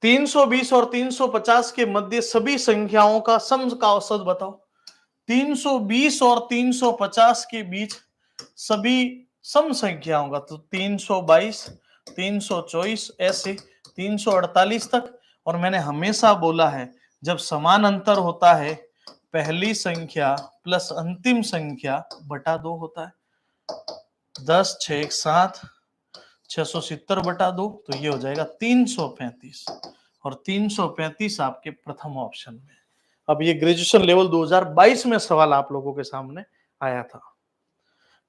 320 और 350 के मध्य सभी संख्याओं का सम का औसत बताओ। 320 और 350 के बीच सभी सम संख्याओं का, तो 322, 324, ऐसे 348 तक। और मैंने हमेशा बोला है, जब समान अंतर होता है, पहली संख्या प्लस अंतिम संख्या बटा 2 होता है। 10, 6, 7, 670 बटा 2, तो ये हो जाएगा 335। और 335 आपके प्रथम ऑप्शन में। अब ये ग्रेजुएशन लेवल 2022 में सवाल आप लोगों के सामने आया था।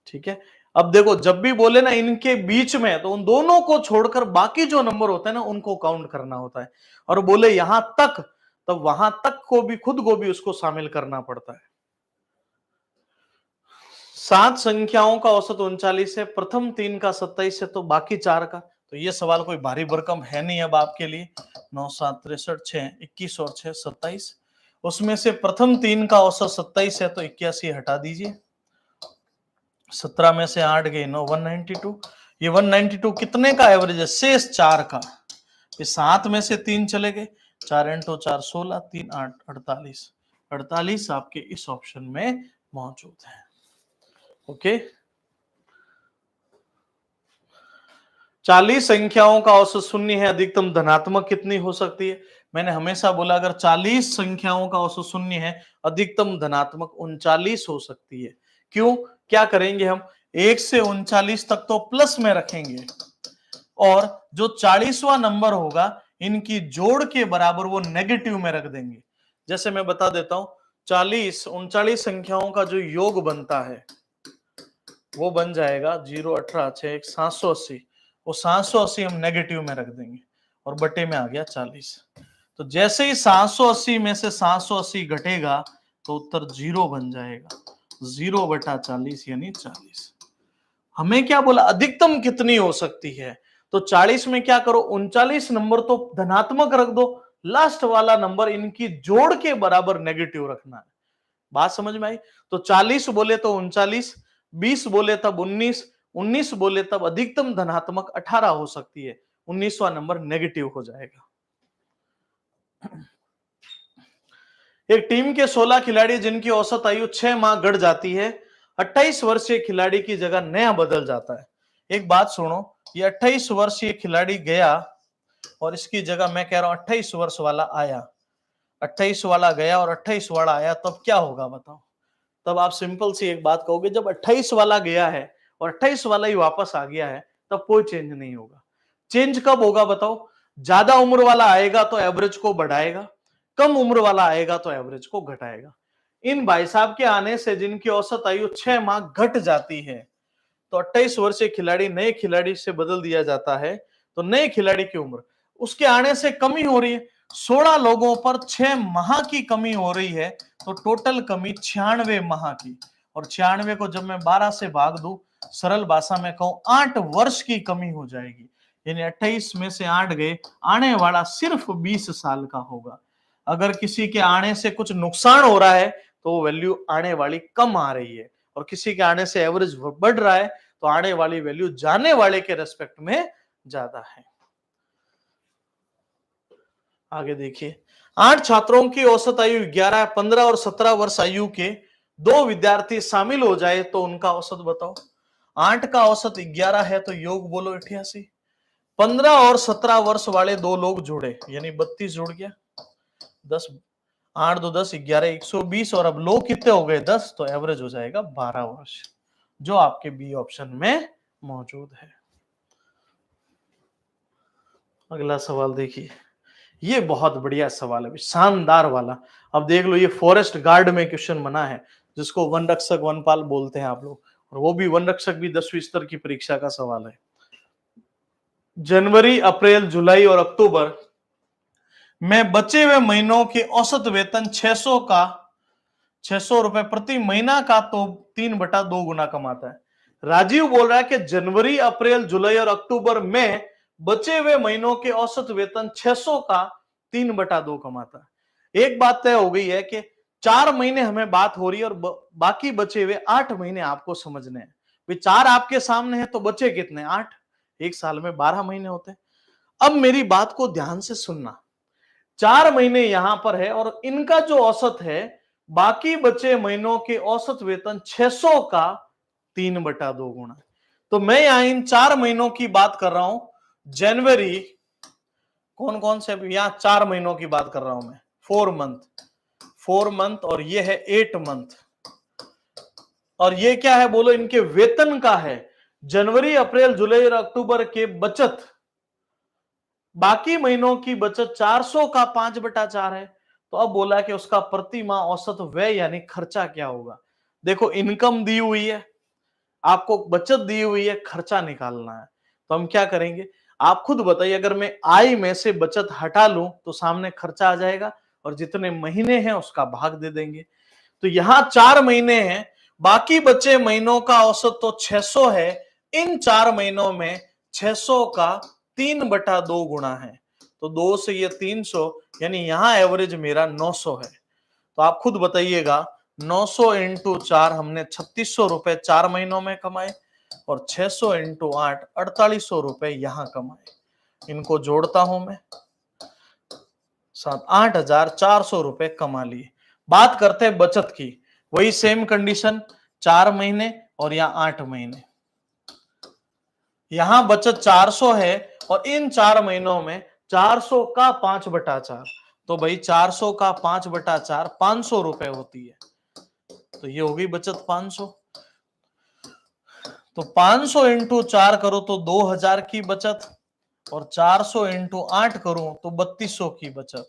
ठीक है। अब देखो, जब भी बोले ना इनके बीच में, तो उन दोनों को छोड़कर बाकी जो नंबर होते हैं ना, उनको काउंट करना होता है। और बोले यहां तक, तब वहां तक को भी, खुद को भी उसको शामिल करना पड़ता है। 7 संख्याओं का औसत 39 है, प्रथम 3 का 27 है, तो बाकी 4 का। तो ये सवाल कोई भारी भरकम है नहीं अब आपके लिए। 9, 7, 63, 6, 21 और 6, 27। उसमें से प्रथम 3 का औसत 27 है, तो 81 हटा दीजिए। 17 में से 8 गए 9, 192। ये 192 कितने का एवरेज है? शेष 4 का। ये 7 में से 3 चले गए, 4 इंटू 4 16, 3 8 48। 48 आपके इस ऑप्शन में मौजूद है। ओके। 40 संख्याओं का औसत 0 है, अधिकतम धनात्मक कितनी हो सकती है? मैंने हमेशा बोला, अगर 40 संख्याओं का औसत 0 है, अधिकतम धनात्मक 39 हो सकती है। क्यों? क्या करेंगे हम? 1 से 39 तक तो प्लस में रखेंगे, और जो 40वां नंबर होगा, इनकी जोड़ के बराबर वो नेगेटिव में रख देंगे। जैसे मैं बता देता हूं, 40 39 संख्याओं का जो योग बनता है, वो बन जाएगा 0, 18, 6, 780। वो 780 हम नेगेटिव में रख देंगे, और बटे में आ गया 40। तो जैसे ही 780 में से 780 घटेगा, तो उत्तर 0 बन जाएगा। 0 बटा 40 यानी 40। हमें क्या बोला? अधिकतम कितनी हो सकती है? तो 40 में क्या करो, 39 नंबर तो धनात्मक रख दो, लास्ट वाला नंबर इनकी जोड़ के बराबर नेगेटिव रखना है। बात समझ में आई? तो 40 बोले तो 39, 20 बोले तब 19, 19 बोले तब अधिकतम धनात्मक 18 हो सकती है, 19वां नंबर नेगेटिव हो जाएगा। एक टीम के 16 खिलाड़ी जिनकी औसत आयु 6 माह गढ़ जाती है, 28 वर्षीय खिलाड़ी की जगह नया बदल जाता है। एक बात सुनो, ये 28 वर्षीय खिलाड़ी गया और इसकी जगह मैं कह रहा हूं 28 वर्ष वाला आया। 28 वाला गया और 28 वाला आया, तब क्या होगा बताओ? तब आप सिंपल सी एक बात कहोगे, जब 28 वाला गया है और 28 वाला ही वापस आ गया है, तब कोई चेंज नहीं होगा। चेंज कब होगा बताओ? ज्यादा उम्र वाला आएगा तो एवरेज को बढ़ाएगा, कम उम्र वाला आएगा तो एवरेज को घटाएगा। इन भाई साहब के आने से जिनकी औसत आयु 6 माह घट जाती है, तो 28 वर्षीय खिलाड़ी नए खिलाड़ी से बदल दिया जाता है, तो नए खिलाड़ी की उम्र, उसके आने से कमी हो रही है। 16 लोगों पर 6 माह की कमी हो रही है, तो टोटल कमी 96 माह की। और 96 को जब मैं 12 से भाग दूं, सरल भाषा में कहूं 8 वर्ष की कमी हो जाएगी। यानी 28 में से 8 गए, आने वाला सिर्फ 20 साल का होगा। अगर किसी के आने से कुछ नुकसान हो रहा है, तो वो वैल्यू आने वाली कम आ रही है, और किसी के आने से एवरेज बढ़ रहा है, तो आने वाली वैल्यू जाने वाले के रेस्पेक्ट में ज्यादा है। आगे देखिए, 8 छात्रों की औसत आयु 11, 15 और 17 वर्ष आयु के 2 विद्यार्थी शामिल हो जाए तो उनका औसत बताओ। 8 का औसत 11 है, तो योग बोलो 88। 15 और 17 वर्ष वाले 2 लोग जुड़े, यानी 32 जुड़ गया, 10 8 2 10 11 120 और अब लोग कितने हो गए 10, तो एवरेज हो जाएगा 12 वर्ष, जो आपके बी ऑप्शन में मौजूद है। अगला सवाल देखिए, ये बहुत बढ़िया सवाल है, शानदार वाला। अब देख लो, ये फॉरेस्ट गार्ड में क्वेश्चन बना है, जिसको वन रक्षक वनपाल बोलते हैं आप लोग, और वो भी वन रक्षक भी 10वीं स्तर की परीक्षा का सवाल है। जनवरी, अप्रैल, जुलाई और अक्टूबर में बचे हुए महीनों के औसत वेतन 600 का 600 रुपए प्रति महीना का तो 3/2 गुना कमाता है। राजीव बोल रहा है कि जनवरी, अप्रैल, जुलाई और अक्टूबर में बचे हुए महीनों के औसत वेतन 600 का 3/2 कमाता है। एक बात तय हो गई है कि 4 महीने हमें बात हो रही है और बाकी बचे हुए 8 महीने आपको समझने हैं। भाई 4 आपके सामने है तो बचे कितने? 8। एक साल में 12 महीने होते हैं। अब मेरी बात को ध्यान से सुनना, 4 महीने यहां पर है और इनका जो औसत है, बाकी बचे महीनों के औसत वेतन 600 का 3/2 गुना। तो मैं यहां इन 4 महीनों की बात कर रहा हूं। जनवरी, कौन कौन से? यहां 4 महीनों की बात कर रहा हूं मैं, 4 मंथ, और ये है 8 मंथ। और ये क्या है बोलो? इनके वेतन का है। जनवरी, अप्रैल, जुलाई और अक्टूबर के बचत, बाकी महीनों की बचत 400 का 5/4 है। तो अब बोला कि उसका प्रति माह औसत व्यय यानी खर्चा क्या होगा। देखो, इनकम दी हुई है, आपको बचत दी हुई है, खर्चा निकालना है। तो हम क्या करेंगे, आप खुद बताइए। अगर मैं आय में से बचत हटा लूं तो सामने खर्चा आ जाएगा, और जितने महीने हैं उसका भाग दे देंगे। तो यहां 4 महीने हैं, बाकी बचे महीनों का औसत तो 600 है। इन 4 महीनों में 600 का 3/2 गुना है, तो 2 से ये 300, यानी यहां एवरेज मेरा 900 है। तो आप खुद बताइएगा, 900 इंटू 4, हमने 3600 रुपए 4 महीनों में कमाए, और 600 इंटू 8, 4800 रुपए यहां कमाए। इनको जोड़ता हूं मैं, 8,400 रुपए कमा लिए। बात करते हैं बचत की, वही सेम कंडीशन, 4 महीने और यहाँ 8 महीने। यहां बचत 400 है और इन 4 महीनों में 400 का 5/4, तो भाई 400 का 5/4 500 रुपए होती है। तो ये होगी बचत 500। तो 500 इंटू 4 करो तो 2000 की बचत, और 400 इंटू 8 करूं तो 3200 की बचत।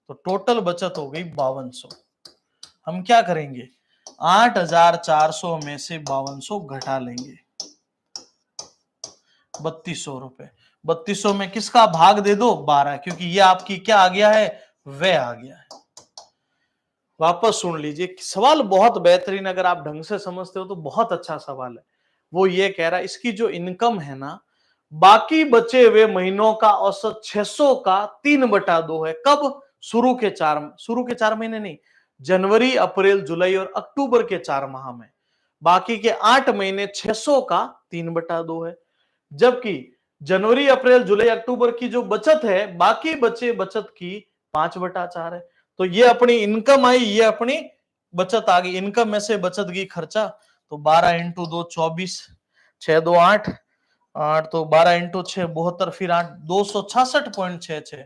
तो टोटल बचत हो गई 5200। हम क्या करेंगे, 8400 में से 5200 घटा लेंगे, 3200 रुपए। 3200 में किसका भाग दे दो? 12, क्योंकि ये आपकी क्या आ गया है? वह आ गया है। वापस सुन लीजिए, सवाल बहुत बेहतरीन, अगर आप ढंग से समझते हो तो बहुत अच्छा सवाल है। वो ये कह रहा है, इसकी जो इनकम है ना, बाकी बचे हुए महीनों का औसत 600 का 3/2 है। कब? शुरू के 4 महीने नहीं, जनवरी, अप्रैल, जुलाई और अक्टूबर के 4 माह में। बाकी के 8 महीने 600 का 3/2 है। जबकि जनवरी, अप्रैल, जुलाई, अक्टूबर की जो बचत है, बाकी बचे बचत की 5/4 है। तो ये अपनी इनकम आई, ये अपनी बचत आ गई। इनकम में से बचत गई खर्चा, तो 12 इंटू 2 24, 6 2 8, 8 तो 12 इंटू 6 72, फिर 8 266.66,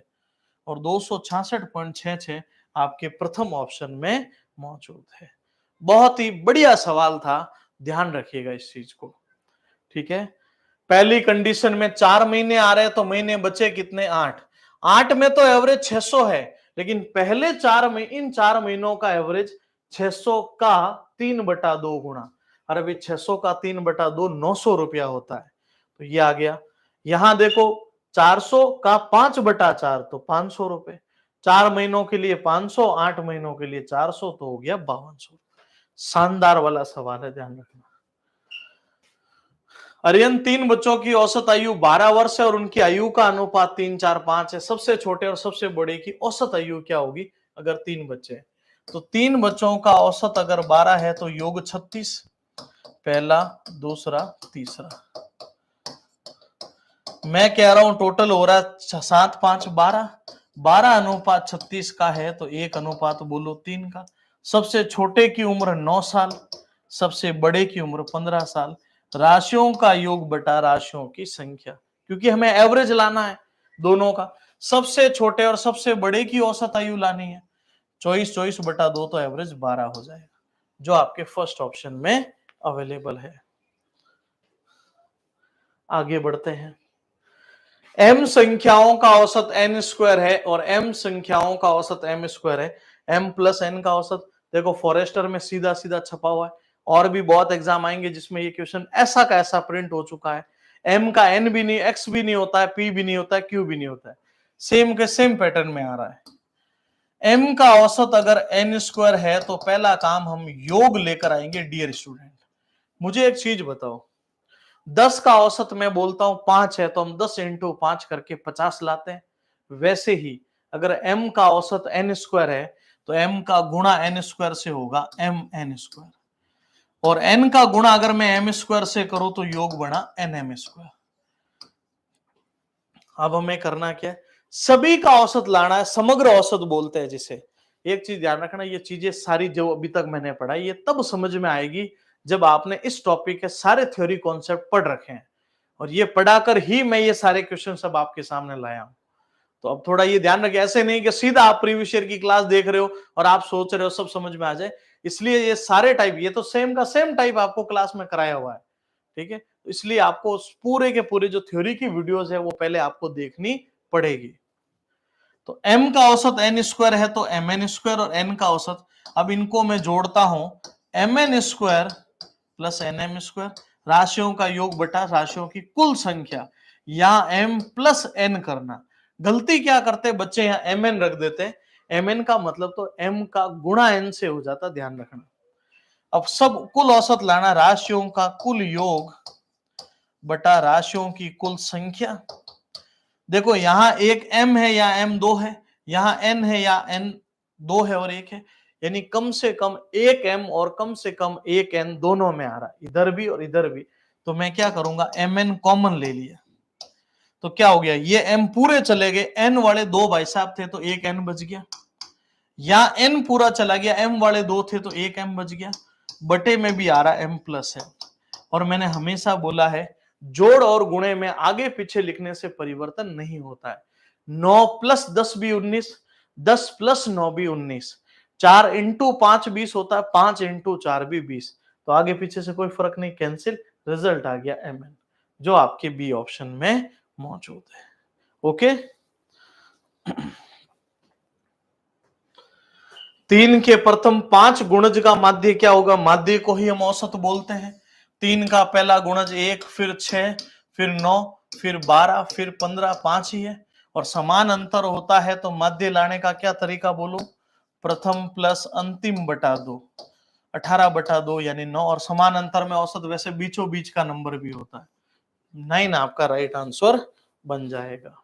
और 266.66 आपके प्रथम ऑप्शन में मौजूद है। बहुत ही बढ़िया सवाल था, ध्यान रखिएगा इस चीज को। ठीक है, पहली कंडीशन में 4 महीने आ रहे हैं, तो महीने बचे कितने? 8। 8 में तो एवरेज 600 है, लेकिन पहले 4 में, इन 4 महीनों का एवरेज 600 का 3/2 गुना। अरे भाई 600 का 3/2 900 रुपया होता है, तो ये आ गया। यहां देखो, 400 का 5/4 तो 500 रुपए। 4 महीनों के लिए 500, 8 महीनों के लिए 400, तो हो गया 5200। शानदार वाला सवाल है, ध्यान रखना। अरियन, 3 बच्चों की औसत आयु 12 वर्ष है और उनकी आयु का अनुपात 3 4 5 है। सबसे छोटे और सबसे बड़े की औसत आयु क्या होगी अगर 3 बच्चे हैं? तो 3 बच्चों का औसत अगर 12 है तो योग 36, पहला, दूसरा, तीसरा। मैं कह रहा हूं टोटल हो रहा है 7 5 12, 12 अनुपात 36 का है, तो 1 अनुपात बोलो 3 का। सबसे छोटे की उम्र 9 साल, सबसे बड़े की उम्र 15 साल। राशियों का योग बटा राशियों की संख्या, क्योंकि हमें एवरेज लाना है दोनों का। सबसे छोटे और सबसे बड़े की औसत आयु लानी है, 24/2 तो एवरेज 12 हो जाएगा, जो आपके फर्स्ट ऑप्शन में अवेलेबल है। आगे बढ़ते हैं। m संख्याओं का औसत n स्क्वायर है और m संख्याओं का औसत m स्क्वायर है। m प्लस n का औसत देखो फॉरेस्टर में सीधा सीधा छपा हुआ है, और भी बहुत एग्जाम आएंगे जिसमें ये क्वेश्चन ऐसा का ऐसा प्रिंट हो चुका है। m का n भी नहीं, x भी नहीं होता है, p भी नहीं होता है, q भी नहीं होता है, सेम के सेम पैटर्न में आ रहा है। m का औसत अगर n स्क्वायर है तो पहला काम हम योग लेकर आएंगे। डियर स्टूडेंट, मुझे एक चीज बताओ, 10 का औसत मैं बोलता हूं 5 है तो हम 10 इंटू 5 करके 50 लाते हैं। वैसे ही अगर m का औसत n स्क्वायर है तो m का गुणा n स्क्वायर से होगा mn स्क्वायर, और n का गुणा अगर मैं m स्क्वायर से करूं तो योग बना nm स्क्वायर। अब हमें करना क्या है, सभी का औसत लाना है, समग्र औसत बोलते हैं जिसे। एक चीज ध्यान रखना, ये चीजें सारी जो अभी तक मैंने पढ़ाई ये तब समझ में आएगी जब आपने इस टॉपिक के सारे थ्योरी कॉन्सेप्ट पढ़ रखे हैं, और ये पढ़ाकर ही मैं ये सारे क्वेश्चन सब आपके सामने लाया हूं। तो अब थोड़ा ये ध्यान रखिए, ऐसे नहीं कि सीधा आप प्रीवियस ईयर की क्लास देख रहे हो और आप सोच रहे हो सब समझ में आ जाए। इसलिए ये सारे टाइप, ये तो सेम का सेम टाइप आपको क्लास में कराया हुआ है, ठीक है। तो इसलिए आपको पूरे के पूरे जो थ्योरी की वीडियोस है वो पहले आपको देखनी पड़ेगी। तो m का औसत n स्क्वायर है तो mn स्क्वायर, और n का औसत, अब इनको मैं जोड़ता हूं, mn square plus nm square, राशियों का योग बटा राशियों की कुल संख्या। यहां m प्लस n करना, गलती क्या करते बच्चे, यहां mn रख देते, mn का मतलब तो m का गुणा n से हो जाता, ध्यान रखना। अब सब कुल औसत लाना, राशियों का कुल योग बटा राशियों की कुल संख्या। देखो यहां एक m है या m 2 है, यहां n है या n 2 है और 1 है, यानी कम से कम एक m और कम से कम एक n दोनों में आ रहा है, इधर भी और इधर भी। तो मैं क्या करूंगा, mn कॉमन ले लिया तो क्या हो गया, ये m पूरे चले गए, n वाले 2 भाई साहब थे तो एक n बच गया, या n पूरा चला गया, m वाले 2 थे तो एक m बच गया, बटे में भी आ रहा m प्लस है। और मैंने हमेशा बोला है जोड़ और गुणे में आगे पीछे लिखने से परिवर्तन नहीं होता है। 9 प्लस 10 भी 19, 10 प्लस 9 भी 19, 4 इंटू 5 20 होता है, 5 इंटू 4 भी 20, तो आगे पीछे से कोई फर्क नहीं, कैंसिल, रिजल्ट आ गया mn, जो आपके बी ऑप्शन में मौजूद है। ओके, 3 के प्रथम 5 गुणज का माध्य क्या होगा, माध्य को ही हम औसत बोलते हैं। 3 का पहला गुणज 1, फिर 6, फिर 9, फिर 12, फिर 15, 5 ही है, और समान अंतर होता है तो माध्य लाने का क्या तरीका बोलो, प्रथम प्लस अंतिम बटा 2, 18/2 यानी 9, और समान अंतर में औसत वैसे बीचों बीच का नंबर भी होता है, 9 आपका राइट आंसर बन जाएगा।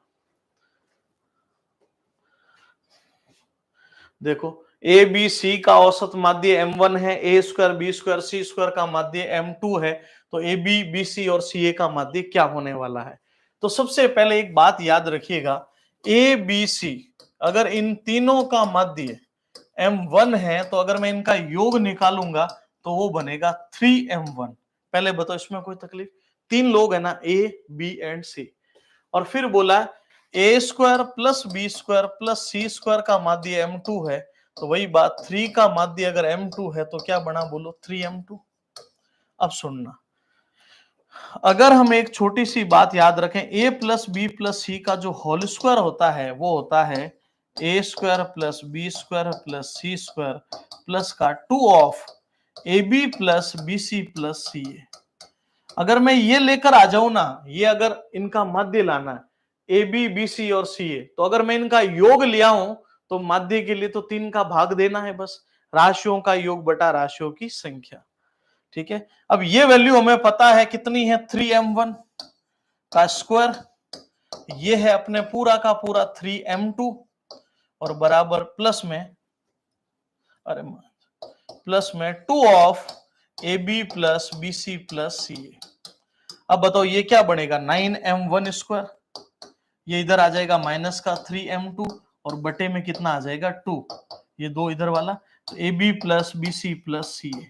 देखो ए बी सी का औसत माध्य m1 है, A square B square C square का माध्य m2 है, तो ए बी बी सी और सी ए का माध्य क्या होने वाला है। तो सबसे पहले एक बात याद रखिएगा, ए बी सी अगर इन तीनों का माध्य m1 है तो अगर मैं इनका योग निकालूंगा तो वो बनेगा 3m1। पहले बताओ इसमें कोई तकलीफ, 3 लोग है ना, ए बी एंड सी, और फिर बोला A square plus B square plus C square का माध्य m2 है, तो वही बात 3 का माध्य अगर m2 है तो क्या बना बोलो, 3m2। अब सुनना, अगर हम एक छोटी सी बात याद रखें, a plus B plus C का जो होल स्क्वायर होता है वो होता है A square plus B square plus C square plus का 2 of A B plus B C plus C A. अगर मैं ये लेकर आ जाऊं ना, ये अगर इनका माध्य लाना है ए बी बी सी और सी ए, तो अगर मैं इनका योग लिया हूं तो माध्य के लिए तो 3 का भाग देना है बस, राशियों का योग बटा राशियों की संख्या, ठीक है। अब ये वैल्यू हमें पता है कितनी है, 3m1 का स्क्वायर, ये है अपने पूरा का पूरा 3m2, और बराबर प्लस में, अरे प्लस में 2 of A B plus B C plus C A. अब बताओ ये क्या बनेगा, 9m1 स्क्वायर, ये इधर आ जाएगा माइनस का 3m2, और बटे में कितना आ जाएगा 2, ये 2 इधर वाला, तो A B plus B C plus C A.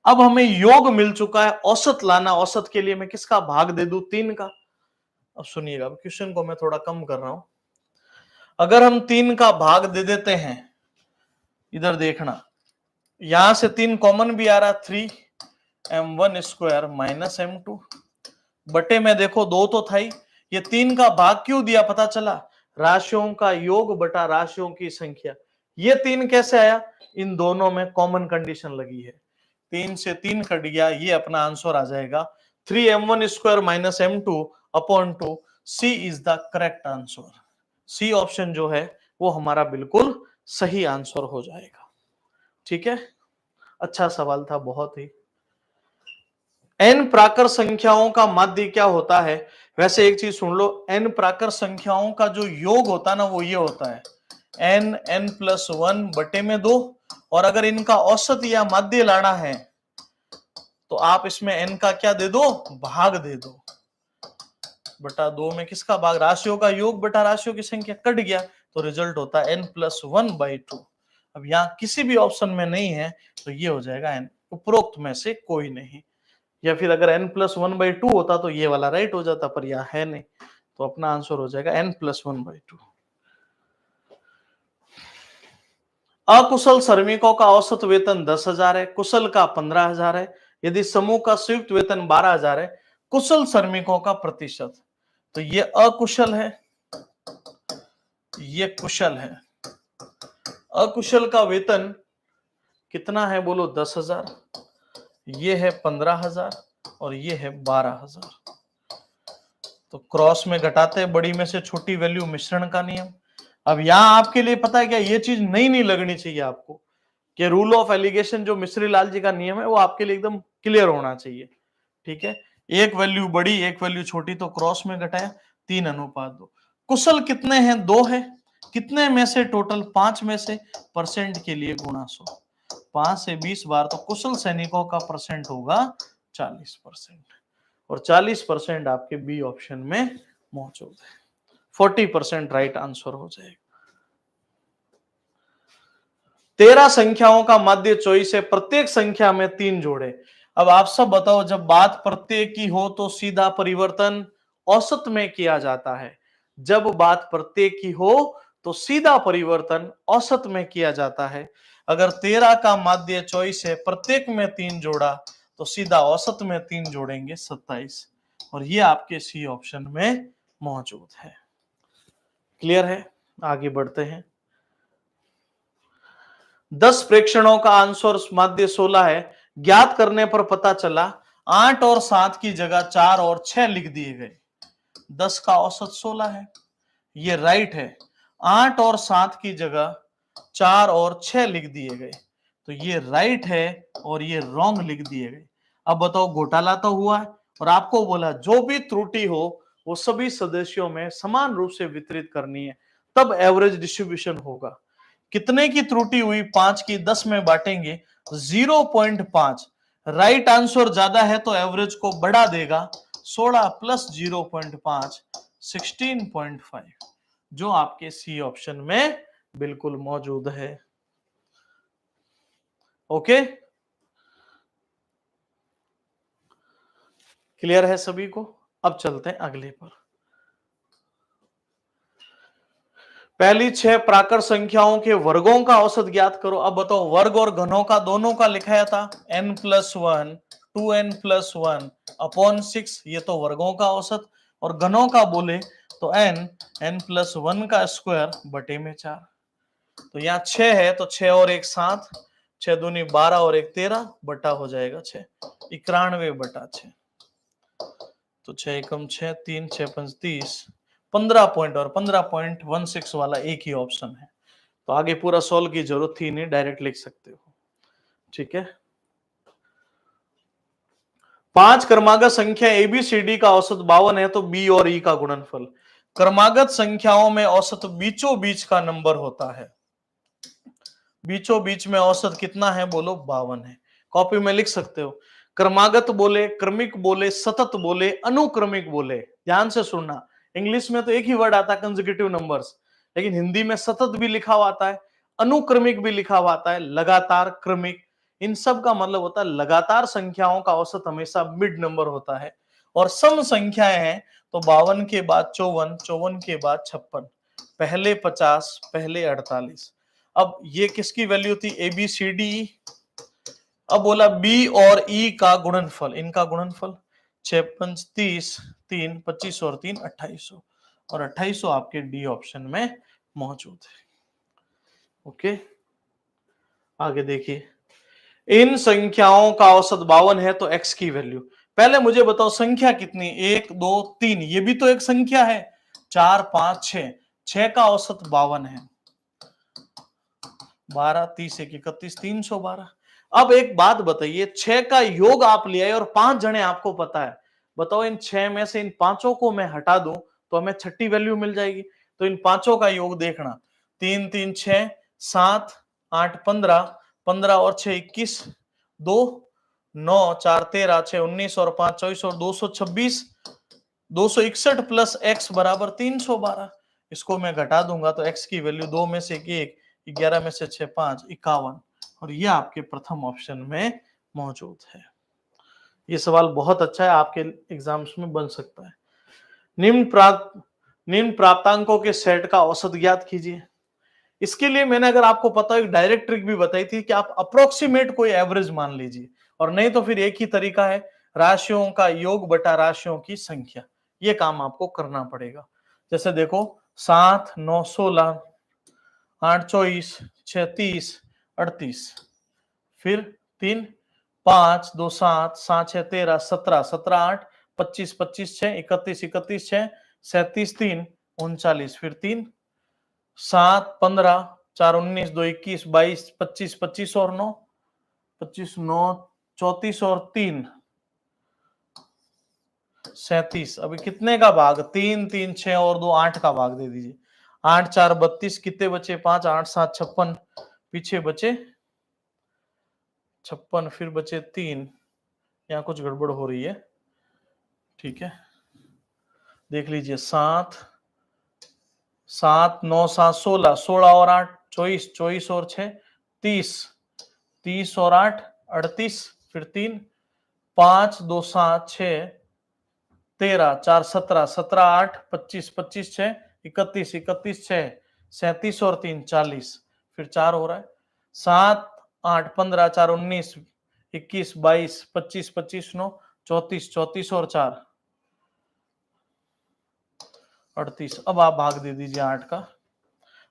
अब हमें योग मिल चुका है, औसत लाना, औसत के लिए मैं किसका भाग दे दूं, 3 का। अब सुनिएगा, क्वेश्चन को मैं थोड़ा कम कर रहा हूं, अगर हम 3 का भाग दे देते हैं इधर देखना, यहां से 3 कॉमन भी आ रहा, 3m1 स्क्वायर माइनस m2 बटे में देखो 2 तो था ही, ये 3 का भाग क्यों दिया पता चला, राशियों का योग बटा राशियों की संख्या। ये 3 कैसे आया, इन दोनों में कॉमन कंडीशन लगी है, 3 से 3 कट गया, ये अपना आंसर आ जाएगा 3m1 square minus m2 upon 2। C is the correct answer, C option जो है वो हमारा बिल्कुल सही आंसर हो जाएगा। ठीक है, अच्छा सवाल था बहुत ही। n प्राकर संख्याओं का माध्य क्या होता है, वैसे एक चीज सुन लो, n प्राकर संख्याओं का जो योग होता है ना वो ये होता है n+1 बटे में 2, और अगर इनका औसत या माध्य लाना है तो आप इसमें n का क्या दे दो, भाग दे दो, बटा 2 में किसका भाग, राशियों का योग बटा राशियों की संख्या, कट गया तो रिजल्ट होता है n+1/2। अब यहां किसी भी ऑप्शन में नहीं है तो ये हो जाएगा n, उपरोक्त में से कोई नहीं, या फिर अगर n+1/2 होता तो ये वाला राइट हो जाता, पर यह है नहीं, तो अपना आंसर हो जाएगा n+1/2। अकुशल श्रमिकों का औसत वेतन 10,000 है, कुशल का 15,000 है, यदि समूह का संयुक्त वेतन 12,000 है, कुशल श्रमिकों का प्रतिशत, तो ये अकुशल है, ये कुशल है। अकुशल का वेतन कितना है बोलो, 10,000, ये है 15,000 और ये है 12,000, तो क्रॉस में घटाते हैं, बड़ी में से छोटी वैल्यू, मिश्रण का नियम। अब यहां आपके लिए पता है क्या, ये चीज नहीं लगनी चाहिए आपको, कि रूल ऑफ एलिगेशन जो मिश्री लाल जी का नियम है वो आपके लिए एकदम क्लियर होना चाहिए। ठीक है, एक वैल्यू बड़ी एक वैल्यू छोटी, तो क्रॉस में घटाया, 3:2। कुशल कितने हैं, 2 है, कितने में से, टोटल 5 में से, परसेंट के लिए गुणा 100, 5 से 20 बार, तो कुशल सैनिकों का परसेंट होगा 40%, और 40% आपके बी ऑप्शन में मौजूद है, 40% राइट आंसर हो जाएगा। 13 संख्याओं का माध्य 24 है, प्रत्येक संख्या में 3 जोड़े। अब आप सब बताओ, जब बात प्रत्येक की हो तो सीधा परिवर्तन औसत में किया जाता है, जब बात प्रत्येक की हो तो सीधा परिवर्तन औसत में किया जाता है। अगर 13 का माध्य 24 है, प्रत्येक में 3 जोड़ा, तो सीधा औसत में 3 जोड़ेंगे 27, और ये आपके सी ऑप्शन में मौजूद है। क्लियर है, आगे बढ़ते हैं। 10 प्रेक्षणों का आंसर माध्य 16 है, ज्ञात करने पर पता चला 8 और 7 की जगह 4 और 6 लिख दिए गए, 10 का औसत 16 है, ये राइट है, 8 और 7 की जगह 4 और 6 लिख दिए गए, तो ये राइट है, और ये रॉन्ग लिख दिए गए। अब बताओ, घोटाला तो हुआ है, और आपको बोला जो भी त्रुटि हो वो सभी सदस्यों में समान रूप से वितरित करनी है, तब एवरेज डिस्ट्रीब्यूशन होगा। कितने की त्रुटि हुई, 5 की 10 में बांटेंगे 0.5, राइट आंसर ज्यादा है तो एवरेज को बढ़ा देगा, 16 + 0.5 16.5, जो आपके सी ऑप्शन में बिल्कुल मौजूद है। ओके, क्लियर है सभी को। अब चलते हैं अगले पर। पहली 6 प्राकृत संख्याओं के वर्गों का औसत ज्ञात करो। अब बताओ, वर्ग और घनों का दोनों का लिखाया था n+1 2n+1 अपॉन 6, ये तो वर्गों का औसत, और घनों का बोले तो n+1 का स्क्वायर बटे में 4, तो यहाँ 6 है तो 6 और 1 7, 6 दूनी 12 और 1 13, बटा हो जाएगा 6, 91/6, तो 6 एकम 6 3 6 5 30, 15 पॉइंट, और 15.16 वाला एक ही ऑप्शन है, तो आगे पूरा सॉल्व की जरूरत थी नहीं, डायरेक्ट लिख सकते हो। ठीक है, 5 क्रमागत संख्या एबीसीडी का औसत 52 है, तो बी और ई का गुणनफल, क्रमागत संख्याओं में औसत बीचों बीच का नंबर होता है, बीचों बीच में औसत कितना है बोलो, 52 है, कॉपी में लिख सकते हो। क्रमागत बोले, क्रमिक बोले, सतत बोले, अनुक्रमिक बोले, ध्यान से सुनना, इंग्लिश में तो एक ही वर्ड आता है कंसेक्यूटिव नंबर्स, लेकिन हिंदी में सतत भी लिखा हुआ आता है, अनुक्रमिक भी लिखा हुआ आता है, लगातार, क्रमिक, इन सब का मतलब होता है लगातार संख्याओं का औसत हमेशा मिड नंबर होता है, और सम संख्याएं हैं तो 52 के बाद 54, 54 के बाद 56, पहले 50, पहले 48। अब ये किसकी वैल्यू थी, A B C D E. अब बोला बी और ई का गुणनफल, इनका गुणनफल 6 5 30, 3 25 और 3 2800, और 2800 आपके डी ऑप्शन में मौजूद है। ओके, आगे देखिए, इन संख्याओं का औसत 52 है तो x की वैल्यू, पहले मुझे बताओ संख्या कितनी, 1 2 3, ये भी तो एक संख्या है, 4 5 6, 6 का औसत 52 है, 12 30 1 31 312। अब एक बात बताइए, 6 का योग आप ले आए और 5 जने आपको पता है, बताओ इन 6 में से इन पांचों को मैं हटा दूं तो हमें छठी वैल्यू मिल जाएगी। तो इन पांचों का योग देखना, 3 3 6 7 8 15, 15 और 6 21, 2 9 4 13 6 19 और 5 24 और 226, 261 प्लस x बराबर 312। इसको मैं घटा दूंगा तो x की वैल्यू 2 में से 1, 11 में से 6 5, 51, और ये आपके प्रथम ऑप्शन में मौजूद है। ये सवाल बहुत अच्छा है, आपके एग्जाम्स में बन सकता है। निम्न प्राप्तांकों के सेट का औसत ज्ञात कीजिए। इसके लिए मैंने, अगर आपको पता हो, एक डायरेक्ट ट्रिक भी बताई थी कि आप अप्रोक्सीमेट कोई एवरेज मान लीजिए, और नहीं तो फिर एक ही तरीका है, राशियों का योग बटा राशियों की संख्या, ये काम आपको करना पड़ेगा। जैसे देखो 7 9 16, 8 24, 6 30 38, फिर 3 5 2 7, 7 6 13 17, 17 8 25 25 6 31 31 6 37 3 39, फिर 3 7 15 4 19 2 21 22 25 25 और 9 25 9 34 और 3 37। अभी कितने का भाग, 3 3 6 और 2 8 का भाग दे दीजिए, 8 4 32, कितने बचे 5, 8 7 56, पीछे बचे 56, फिर बचे 3, यहाँ कुछ गड़बड़ हो रही है, ठीक है देख लीजिए, 7 7 9 7 16, 16 और 8 24, 24 और 6 30, 30 और 8 38, फिर 3 5 2 7 6 13 4 17, 17 8 25 25 6 31 31 6 37 और 3 40, फिर 4 हो रहा है, 7 8 15 4 19 21 22 25 25 9 34 34 और 4 38। अब आप भाग दे दीजिए 8 का,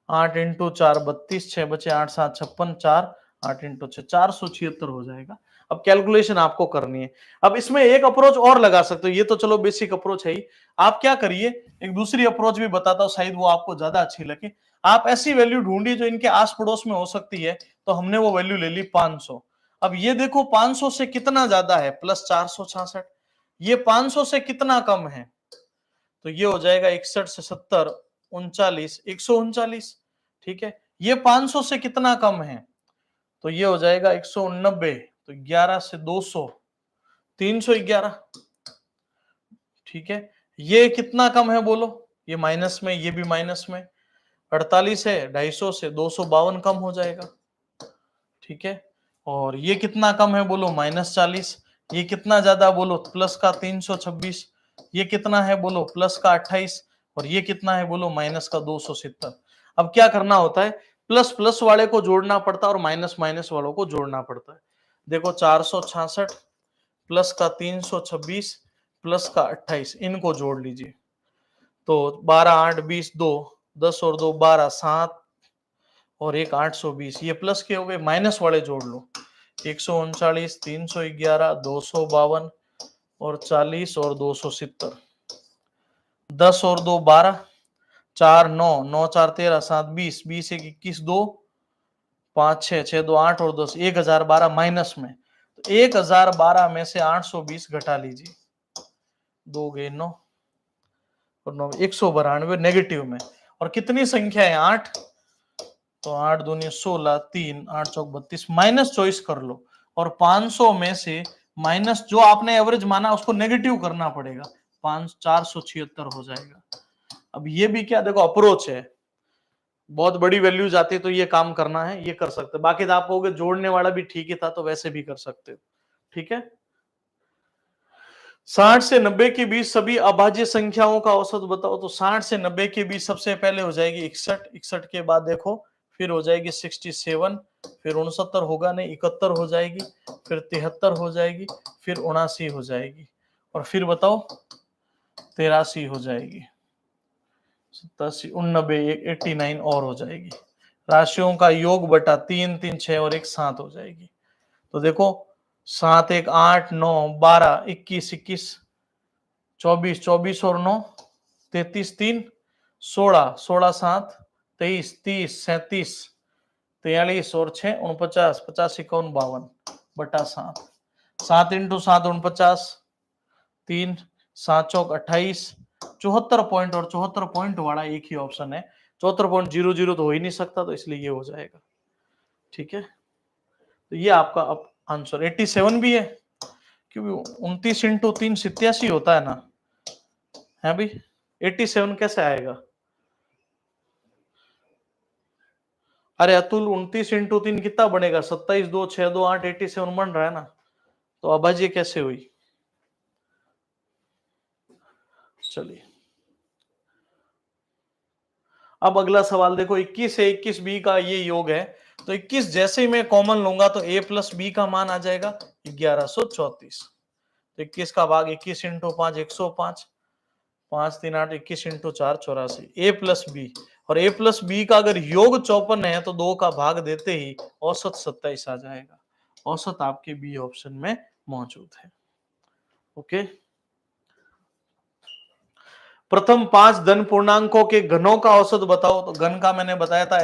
8 इंटू 4 32, 6 बचे 8 7 56, 4 8 इंटू 6 476 हो जाएगा। अब कैलकुलेशन आपको करनी है। अब इसमें एक अप्रोच और लगा सकते हो, ये तो चलो बेसिक अप्रोच है ही, आप क्या करिए, एक दूसरी अप्रोच भी बताता हूं, शायद वो आपको ज्यादा अच्छी लगे। आप ऐसी वैल्यू ढूंढिए जो इनके आस पड़ोस में हो सकती है, तो हमने वो वैल्यू ले ली 500। अब ये देखो 500 से कितना ज्यादा है, प्लस 466, ये 500 से कितना कम है, तो ये हो जाएगा 61 से 70 39 139, ठीक है। ये 500 से कितना कम है, तो ये हो जाएगा 189, तो 11 से 200 311, ठीक है। ये कितना कम है बोलो, ये माइनस में, ये भी माइनस में, 48 है, 250 से 252 कम हो जाएगा, ठीक है। और ये कितना कम है बोलो, -40, ये कितना ज्यादा बोलो, प्लस का 326, ये कितना है बोलो, प्लस का 28, और ये कितना है बोलो, माइनस का 270। अब क्या करना होता है, प्लस प्लस वाले को जोड़ना पड़ता है और माइनस माइनस वालों को जोड़ना पड़ता है। देखो 466 प्लस का 326 प्लस का 28, इनको जोड़ लीजिए, तो 12 8 20 2 10 और 2 12 7 और एक 820, ये प्लस के हो गए, माइनस वाले जोड़ लो, 139 311 252 और 40 और 270, 10 और 2 12, 4 9 9 4 13 7 20 20 1 21 2 5 6 6 2 8 और 10 1012 माइनस में, तो 1012 में से 820 घटा लीजिए, 2 गए 9 और 9 192 नेगेटिव में, और कितनी संख्या है 8, तो 8 दूनी 16 3 8 चौक 32, माइनस चॉइस कर लो, और 500 में से माइनस जो आपने एवरेज माना उसको नेगेटिव करना पड़ेगा, 476 हो जाएगा। अब ये भी क्या, देखो अप्रोच है, बहुत बड़ी वैल्यूज आती है तो ये काम करना है, ये कर सकते, बाकी तो आप कहोगे जोड़ने वाला भी ठीक ही था, तो वैसे भी कर सकते हो, ठीक है। 60 से 90 के बीच सभी अभाज्य संख्याओं का औसत बताओ, तो 60 से 90 के बीच सबसे पहले हो जाएगी 61, 61 के बाद देखो फिर हो जाएगी 67, फिर 69 होगा नहीं, 71 हो जाएगी, फिर 73 हो जाएगी, फिर 79 हो जाएगी, और फिर बताओ 83 हो जाएगी, 87, 89, 89 और हो जाएगी। राशियों का योग बटा 3, 3, 6 और 1 7 हो जाएगी। तो देखो 7, 1, 8, 9, 12, 21, 21, 24, 24 और 9 33, 3, 16, 16, 7, 23, 30, 37, 43 और 6 49, 50, 51, 52 बटा 7, 7 इंटू 7 49, 3, 7 चौक 28, 74 पॉइंट, और 74 पॉइंट वाला एक ही ऑप्शन है, 74.00 तो हो ही नहीं सकता, तो इसलिए ये हो जाएगा। ठीक है, तो ये आपका अब आंसर 87 भी है, क्योंकि 29 इंटू 3 87 होता है ना, है भाई, 87 कैसे आएगा? अरे अतुल 29 इंटू 3 कितना बनेगा? 27, 2, 6, 2, 8, 87 बन रहा है ना, तो अब ये कैसे हुई? चलिए अब अगला सवाल देखो, 21 है, 21 बी का ये योग है, तो 21 जैसे ही मैं कॉमन लूंगा तो a प्लस बी का मान आ जाएगा 1134। तो 21 का भाग 21 into 5 105, 5 3 8, 21 into 4 84, a plus B, और a प्लस बी का अगर योग 54 है तो 2 का भाग देते ही औसत 27 आ जाएगा। औसत आपके बी ऑप्शन में मौजूद है। ओके, प्रथम 5 धन पूर्णांकों के घनों का औसत बताओ। तो घन का मैंने बताया था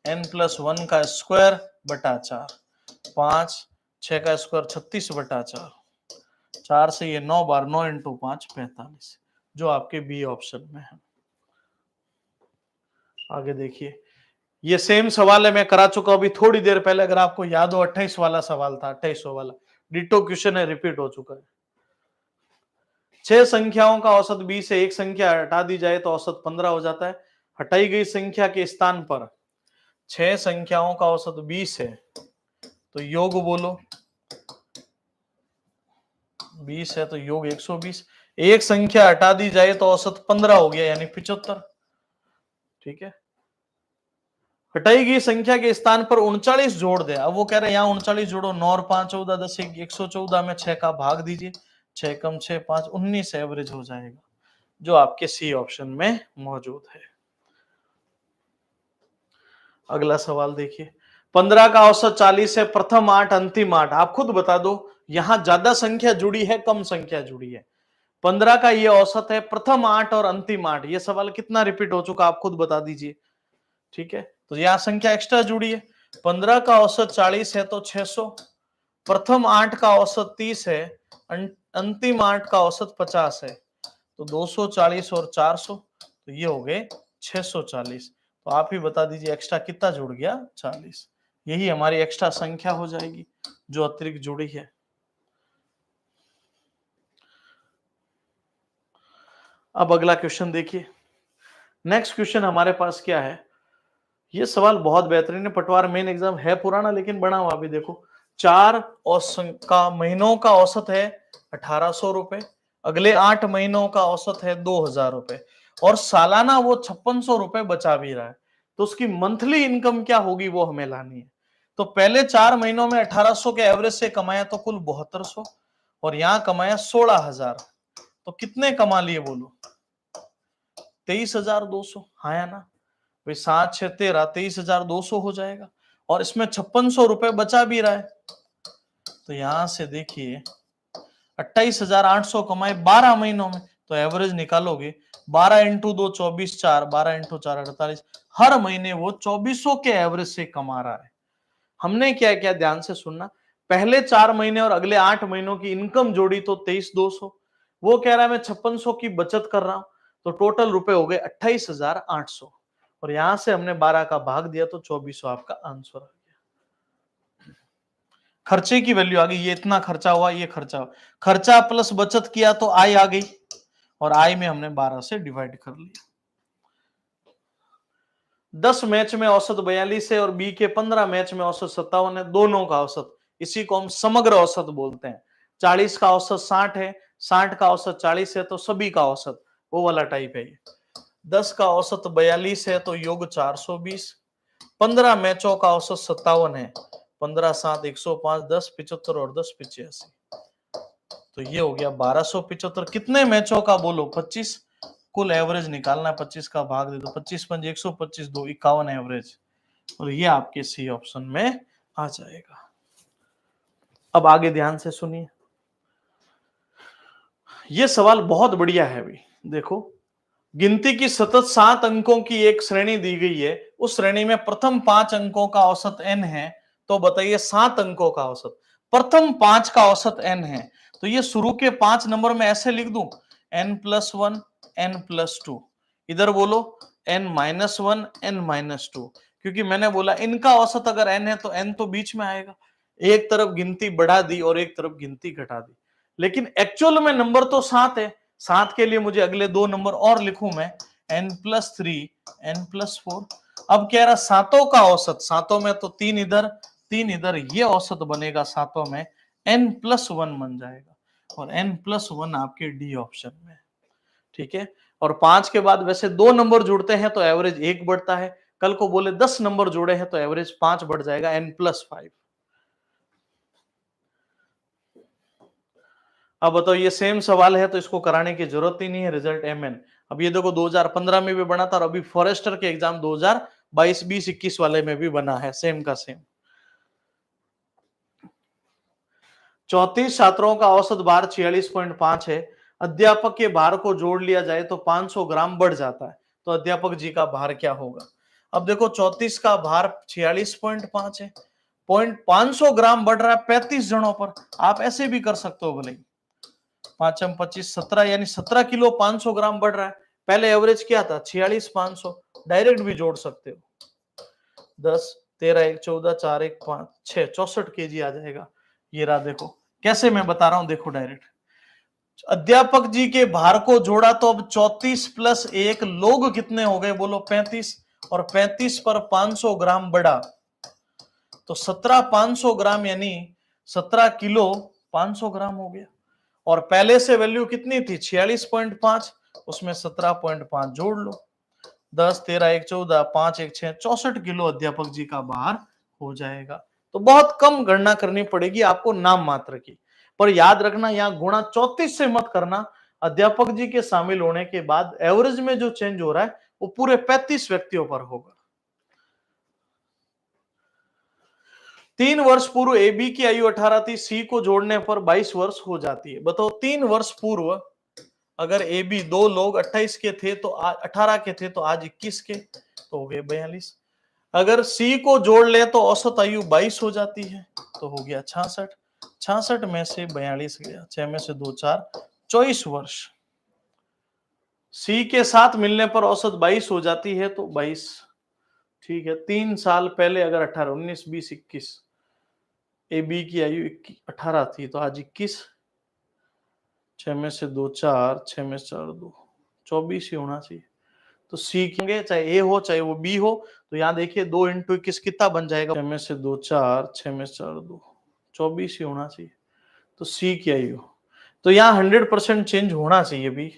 n प्लस 1 का स्क्वायर बटा 4, 5 6 का स्क्वायर 36 बटा 4, 4 से ये 9 बार, 9 इंटू 5 45, जो आपके बी ऑप्शन में है। आगे देखिए, ये सेम सवाल है, मैं करा चुका अभी थोड़ी देर पहले, अगर आपको याद हो 28 वाला सवाल था, 28 वाला डिटो क्वेश्चन है, रिपीट हो चुका है। 6 संख्याओं का औसत 20 से एक संख्या हटा दी जाए तो औसत 15 हो जाता है। हटाई गई संख्या के स्थान पर 6 संख्याओं का औसत 20 है, तो योग बोलो, 20 है तो योग 120, एक संख्या हटा दी जाए तो औसत 15 हो गया, यानी 75। ठीक है, हटाई गई संख्या के स्थान पर 39 जोड़ दे। अब वो कह रहे हैं यहाँ 39 जोड़ो, 9 और 5 14, 10 114 में 6 का भाग दीजिए, 6 कम 6 5 19 एवरेज हो जाएगा, जो आपके सी ऑप्शन में मौजूद है। अगला सवाल देखिए, 15 का औसत 40 है, प्रथम 8 अंतिम 8, आप खुद बता दो यहां ज्यादा संख्या जुड़ी है कम संख्या जुड़ी है। 15 का ये औसत है, प्रथम 8 और अंतिम 8, ये सवाल कितना रिपीट हो चुका आप खुद बता दीजिए। ठीक है, तो यहां संख्या एक्स्ट्रा जुड़ी है। 15 का औसत 40 है तो 600, प्रथम 8 का औसत 30 है, अंतिम 8 का औसत 50 है, तो 240 और 400, तो ये हो गए 640। तो आप ही बता दीजिए एक्स्ट्रा कितना जुड़ गया? 40। यही हमारी एक्स्ट्रा संख्या हो जाएगी जो अतिरिक्त जुड़ी है। अब अगला क्वेश्चन देखिए, नेक्स्ट क्वेश्चन हमारे पास क्या है, ये सवाल बहुत बेहतरीन है, पटवार मेन एग्जाम है, पुराना लेकिन बना हुआ। अभी देखो, 4 का महीनों का औसत है 1800 रुपए, अगले 8 महीनों का औसत है 2000 रुपए, और सालाना वो 5600 रुपए बचा भी रहा है, तो उसकी मंथली इनकम क्या होगी वो हमें लानी है। तो पहले 4 महीनों में 1800 के एवरेज से कमाया तो कुल 7200, और यहां कमाया 16000, तो कितने कमा लिए बोलो? 23200, हाँ या ना भाई? 7 6 13, 23200 हो जाएगा, और इसमें 5600 रुपए बचा भी रहा है, तो यहां से देखिए 28800 कमाए 12 महीनों में, तो एवरेज निकालोगे 12 इंटू 2 24, 4 12 इंटू 4 48, हर महीने वो 2400 के एवरेज से कमा रहा है। हमने क्या क्या ध्यान से सुनना, पहले 4 महीने और अगले 8 महीनों की इनकम जोड़ी तो 23200, वो कह रहा है मैं 5600 की बचत कर रहा हूं, तो टोटल रुपए हो गए 28800, और यहां से हमने 12 का भाग दिया तो 2400 आपका आंसर आ गया। खर्चे की वैल्यू आ गई, ये इतना खर्चा हुआ, ये खर्चा हुआ, खर्चा प्लस बचत किया तो आय आ गई, और आय में हमने 12 से डिवाइड कर लिया। 10 मैच में औसत 42 है और बी के 15 मैच में औसत 57 है, दोनों का औसत, इसी को हम समग्र औसत बोलते हैं। 40 का औसत 60 है, 60 का औसत 40 है, तो सभी का औसत, वो वाला टाइप है ये। 10 का औसत 42 है तो योग 420, 15 मैचों का औसत 57 है। 15 7 105, 10 75 और 10 85। तो ये हो गया 1275। कितने मैचों का बोलो? 25। कुल एवरेज निकालना है, 25 का भाग दे दो, 25 पंजे 125, 2 51 एवरेज। और ये आपके सी ऑप्शन में आ जाएगा। अब आगे ध्यान से सुनिए, ये सवाल बहुत बढ़िया है भी। देखो, गिनती की सतत 7 अंकों की एक श्रेणी दी गई है, उस श्रेणी में प्रथम 5 अंकों का औसत n है। तो बताइए 7 अंकों का औसत, प्रथम 5 का औसत n है, तो ये शुरू के 5 नंबर में ऐसे लिख दूं, n+1 n+2। इधर बोलो n-1 n-2, क्योंकि मैंने बोला इनका औसत अगर n है तो n तो बीच में आएगा। एक तरफ गिनती बढ़ा दी और एक तरफ गिनती घटा दी, लेकिन एक्चुअल में नंबर तो 7 है। 7 के लिए मुझे अगले 2 नंबर और लिखूं मैं, n+3 n+4। अब कह रहा सातों का औसत, सातों में तो 3 इधर 3 इधर, ये औसत बनेगा सातों में, n+1 बन जाएगा, और n+1 आपके डी ऑप्शन में। ठीक है, और 5 के बाद वैसे 2 नंबर जुड़ते हैं तो एवरेज 1 बढ़ता है। कल को बोले 10 नंबर जुड़े हैं तो एवरेज 5 बढ़ जाएगा, n+5। अब बताओ, ये सेम सवाल है तो इसको कराने की जरूरत ही नहीं है, रिजल्ट mn। अब ये देखो 2015 में भी बना था और अभी फॉरेस्टर के एग्जाम 2022 20 21 वाले में भी बना है, सेम का सेम। 34 छात्रों का औसत भार 46.5 है। अध्यापक के भार को जोड़ लिया जाए तो 500 ग्राम बढ़ जाता है, तो अध्यापक जी का भार क्या होगा? अब देखो 34 का भार 46.5 है, 500 ग्राम बढ़ रहा है 35 जनों पर। आप ऐसे भी कर सकते हो, भले 5 25 17, यानी 17 किलो 500 ग्राम बढ़ रहा है। पहले एवरेज क्या था? 46 500, डायरेक्ट भी जोड़ सकते हो। 10 13 1 14 4 1 5 6 64 केजी आ जाएगा। ये रहा, देखो कैसे मैं बता रहा हूं, देखो डायरेक्ट। अध्यापक जी के भार को जोड़ा तो अब 34 + 1 लोग कितने हो गए बोलो? 35, और 35 पर 500 ग्राम बढ़ा तो 17 500 ग्राम, यानी 17 किलो 500 ग्राम हो गया। और पहले से वैल्यू कितनी थी? 46.5, उसमें 17.5 जोड़ लो। 10 13 1 14 5 1 6 64 किलो अध्यापक जी का भार हो जाएगा। तो बहुत कम गणना करनी पड़ेगी आपको नाम मात्र की, पर याद रखना यहां गुणा 34 से मत करना। अध्यापक जी के शामिल होने के बाद एवरेज में जो चेंज हो रहा है वो पूरे 35 व्यक्तियों पर होगा। 3 वर्ष पूर्व ए बी की आयु 18 थी, सी को जोड़ने पर 22 वर्ष हो जाती है। बताओ 3 वर्ष पूर्व अगर ए बी दो लोग 28 के थे तो 18 के थे, तो आज 21 के, तो हो गए 42। अगर सी को जोड़ ले तो औसत आयु 22 हो जाती है, तो हो गया 66। 66 में से 42 गया, 6 में से 2 4, 24 वर्ष। सी के साथ मिलने पर औसत 22 हो जाती है, तो 22। ठीक है, 3 साल पहले अगर 18 19 20 21, ए बी की आयु 18 थी तो आज 21, 6 में से 2 4, 6 में से 4 2, 24 ही होना चाहिए। तो सीखेंगे, चाहे ए हो चाहे वो बी हो, तो यहाँ देखिए 2 × 21 कितना बन जाएगा? 6 में से 2 4, 6 में से 4 2, 24 ही होना चाहिए। तो सी की आयु, तो यहाँ 100% चेंज होना चाहिए भी।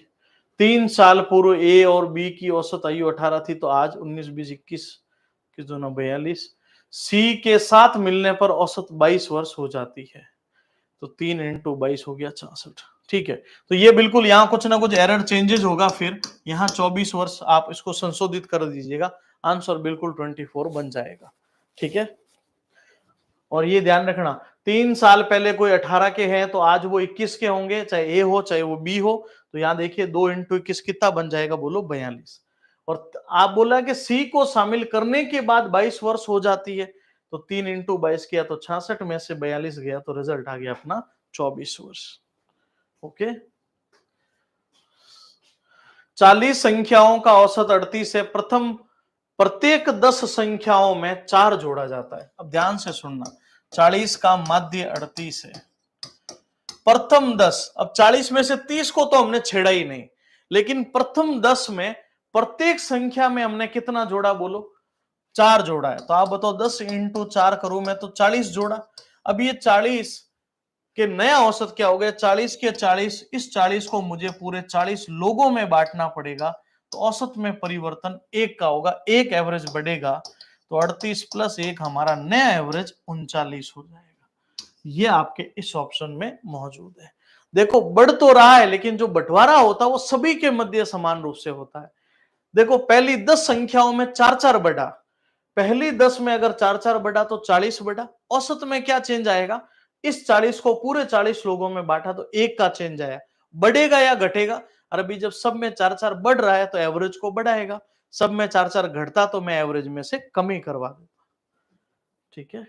3 साल पूर्व ए और बी की औसत आयु 18 थी, तो आज 19 20 21 किस दोनों 42। सी के साथ मिलने पर औसत 22 वर्ष हो जाती है, तो 3 × 22 हो गया 66। ठीक है, तो ये बिल्कुल यहाँ कुछ ना कुछ एरर चेंजेस होगा, फिर यहाँ 24 वर्ष आप इसको संशोधित कर दीजिएगा, आंसर बिल्कुल 24 बन जाएगा। ठीक है, और ये ध्यान रखना 3 साल पहले कोई 18 के हैं तो आज वो 21 के होंगे, चाहे ए हो चाहे वो बी हो। तो यहाँ देखिए 2 × 21 कितना बन जाएगा बोलो? 42। और आप बोला कि सी को शामिल करने के बाद 22 वर्ष हो जाती है, तो 3 × 22 किया तो 66 में से 42 गया, तो रिजल्ट आ गया अपना 24 वर्ष। ओके, 40 संख्याओं का औसत 38 है। प्रत्येक 10 संख्याओं में 4 जोड़ा जाता है। अब ध्यान से सुनना, 40 का माध्य 38 है, प्रथम 10। अब 40 में से 30 को तो हमने छेड़ा ही नहीं, लेकिन प्रथम 10 में प्रत्येक संख्या में हमने कितना जोड़ा बोलो? 4 जोड़ा है। तो आप बताओ 10 × 4 करूं मैं तो 40 जोड़ा। अब ये 40 के नया औसत क्या हो गया? 40 के 40, इस 40 को मुझे पूरे 40 लोगों में बांटना पड़ेगा, तो औसत में परिवर्तन 1 का होगा, 1 एवरेज बढ़ेगा। तो 38 प्लस 1 हमारा नया एवरेज 39 हो जाएगा। ये आपके इस ऑप्शन में मौजूद है। देखो बढ़ तो रहा है, लेकिन जो बंटवारा होता है वो सभी के मध्य समान रूप से होता है। देखो पहली 10 संख्याओं में 4-4 बढ़ा, पहली 10 में अगर 4-4 बढ़ा तो 40 बढ़ा। औसत में क्या चेंज आएगा, इस 40 को पूरे 40 लोगों में बांटा तो 1 का चेंज आया, बढ़ेगा या घटेगा। और अभी जब सब में 4-4 बढ़ रहा है तो एवरेज को बढ़ाएगा, सब में 4-4 घटता तो मैं एवरेज में से कमी करवा दूंगा। ठीक है,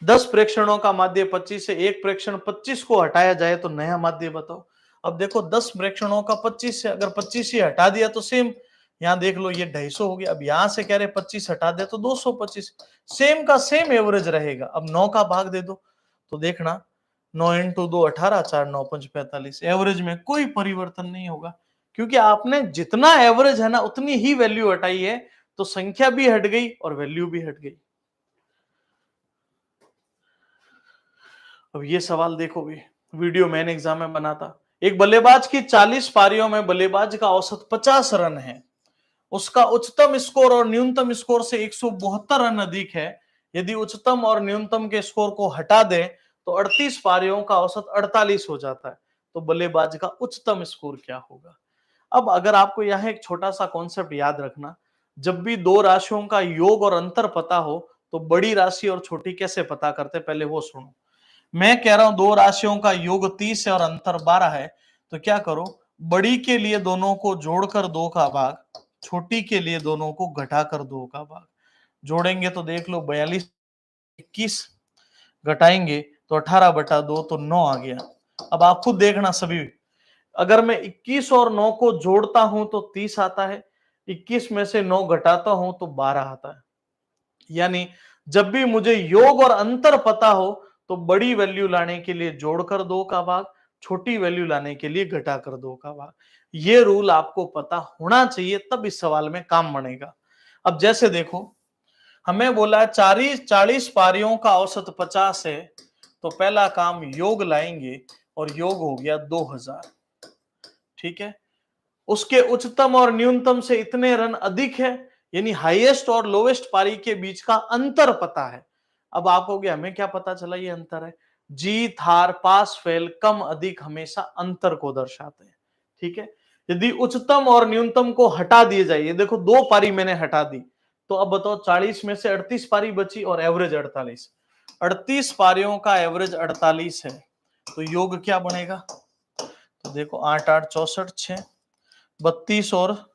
10 प्रेक्षणों का माध्य 25 से एक प्रेक्षण 25 को हटाया जाए तो नया माध्य बताओ। अब देखो 10 प्रेक्षणों का 25 से अगर 25 ही हटा दिया तो सेम, यहां देख लो ये 250 हो गया। अब यहां से कह रहे 25 हटा दे तो 225, सेम का सेम एवरेज रहेगा। अब 9 का भाग दे दो तो देखना 9 इंटू 2 18, 4 9 5 45, एवरेज में कोई परिवर्तन नहीं होगा, क्योंकि आपने जितना एवरेज है ना उतनी ही वैल्यू हटाई है, तो संख्या भी हट गई और वैल्यू भी हट गई। अब ये सवाल देखो भी, वीडियो मैंने एग्जाम में बना था। एक बल्लेबाज की 40 पारियों में बल्लेबाज का औसत 50 रन है, उसका उच्चतम स्कोर और न्यूनतम स्कोर से 172 रन अधिक है। यदि उच्चतम और न्यूनतम के स्कोर को हटा दें तो 38 पारियों का औसत 48 हो जाता है, तो बल्लेबाज का उच्चतम स्कोर क्या होगा। अब अगर आपको यहाँ एक छोटा सा कॉन्सेप्ट याद रखना, जब भी दो राशियों का योग और अंतर पता हो तो बड़ी राशि और छोटी कैसे पता करते, पहले वो सुनो। मैं कह रहा हूं दो राशियों का योग 30 है और अंतर 12 है, तो क्या करो, बड़ी के लिए दोनों को जोड़कर 2 का भाग, छोटी के लिए दोनों को घटाकर 2 का भाग। जोड़ेंगे तो देख लो 42, 21 घटाएंगे तो 18/2 तो 9 आ गया। अब आप खुद देखना सभी, अगर मैं 21 और 9 को जोड़ता हूं तो 30 आता है, 21 में से 9 घटाता हूं तो 12 आता है। यानी जब भी मुझे योग और अंतर पता हो तो बड़ी वैल्यू लाने के लिए जोड़कर 2 का भाग, छोटी वैल्यू लाने के लिए घटाकर 2 का भाग। ये रूल आपको पता होना चाहिए, तब इस सवाल में काम बनेगा। अब जैसे देखो, हमें बोला है 40 पारियों का औसत 50 है, तो पहला काम योग लाएंगे और योग हो गया 2000। ठीक है, उसके उच्चतम और न्यूनतम से इतने रन अधिक है, यानी हाईएस्ट और लोवेस्ट पारी के बीच का अंतर पता है। अब आप कहोगे हमें क्या पता चला ये अंतर है, जीत हार पास फेल कम अधिक हमेशा अंतर को दर्शाते हैं। ठीक है, यदि उच्चतम और न्यूनतम को हटा दिए जाए, देखो 2 पारी मैंने हटा दी, तो अब बताओ 40 में से 38 पारी बची और एवरेज 48, 38 पारियों का एवरेज 48 है, तो योग क्या बनेगा, तो देखो 8 8 64 6 32 और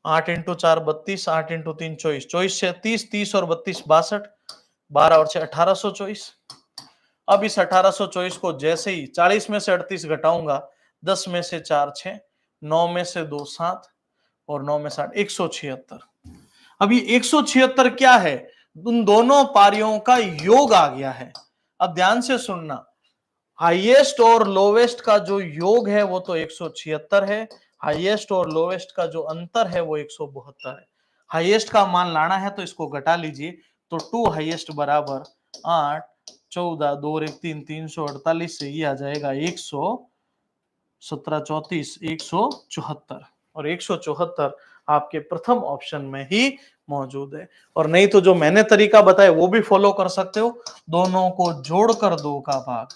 8 इंटू 4 32, 8 इंटू 3 24, 24 से 30, 30 और 32 62, 12 और 6 1824। अब इस 1824 को जैसे ही 40 में से 38 घटाऊंगा, 10 में से 4 6, 9 में से 2 7 और 9 में 7 176। अब ये 176 क्या है, उन दोनों पारियों का योग आ गया है। अब ध्यान से सुनना, हाईएस्ट और लोवेस्ट का जो योग है वो तो 176 है, हाईएस्ट और लोवेस्ट का जो अंतर है वो 172 है। हाईएस्ट का मान लाना है तो इसको घटा लीजिए, तो 2 हाईएस्ट बराबर 8 14 2 1 3 348 से ये आ जाएगा 117 34 174, और 174 आपके प्रथम ऑप्शन में ही मौजूद है। और नहीं तो जो मैंने तरीका बताया वो भी फॉलो कर सकते हो, दोनों को जोड़कर 2 का भाग,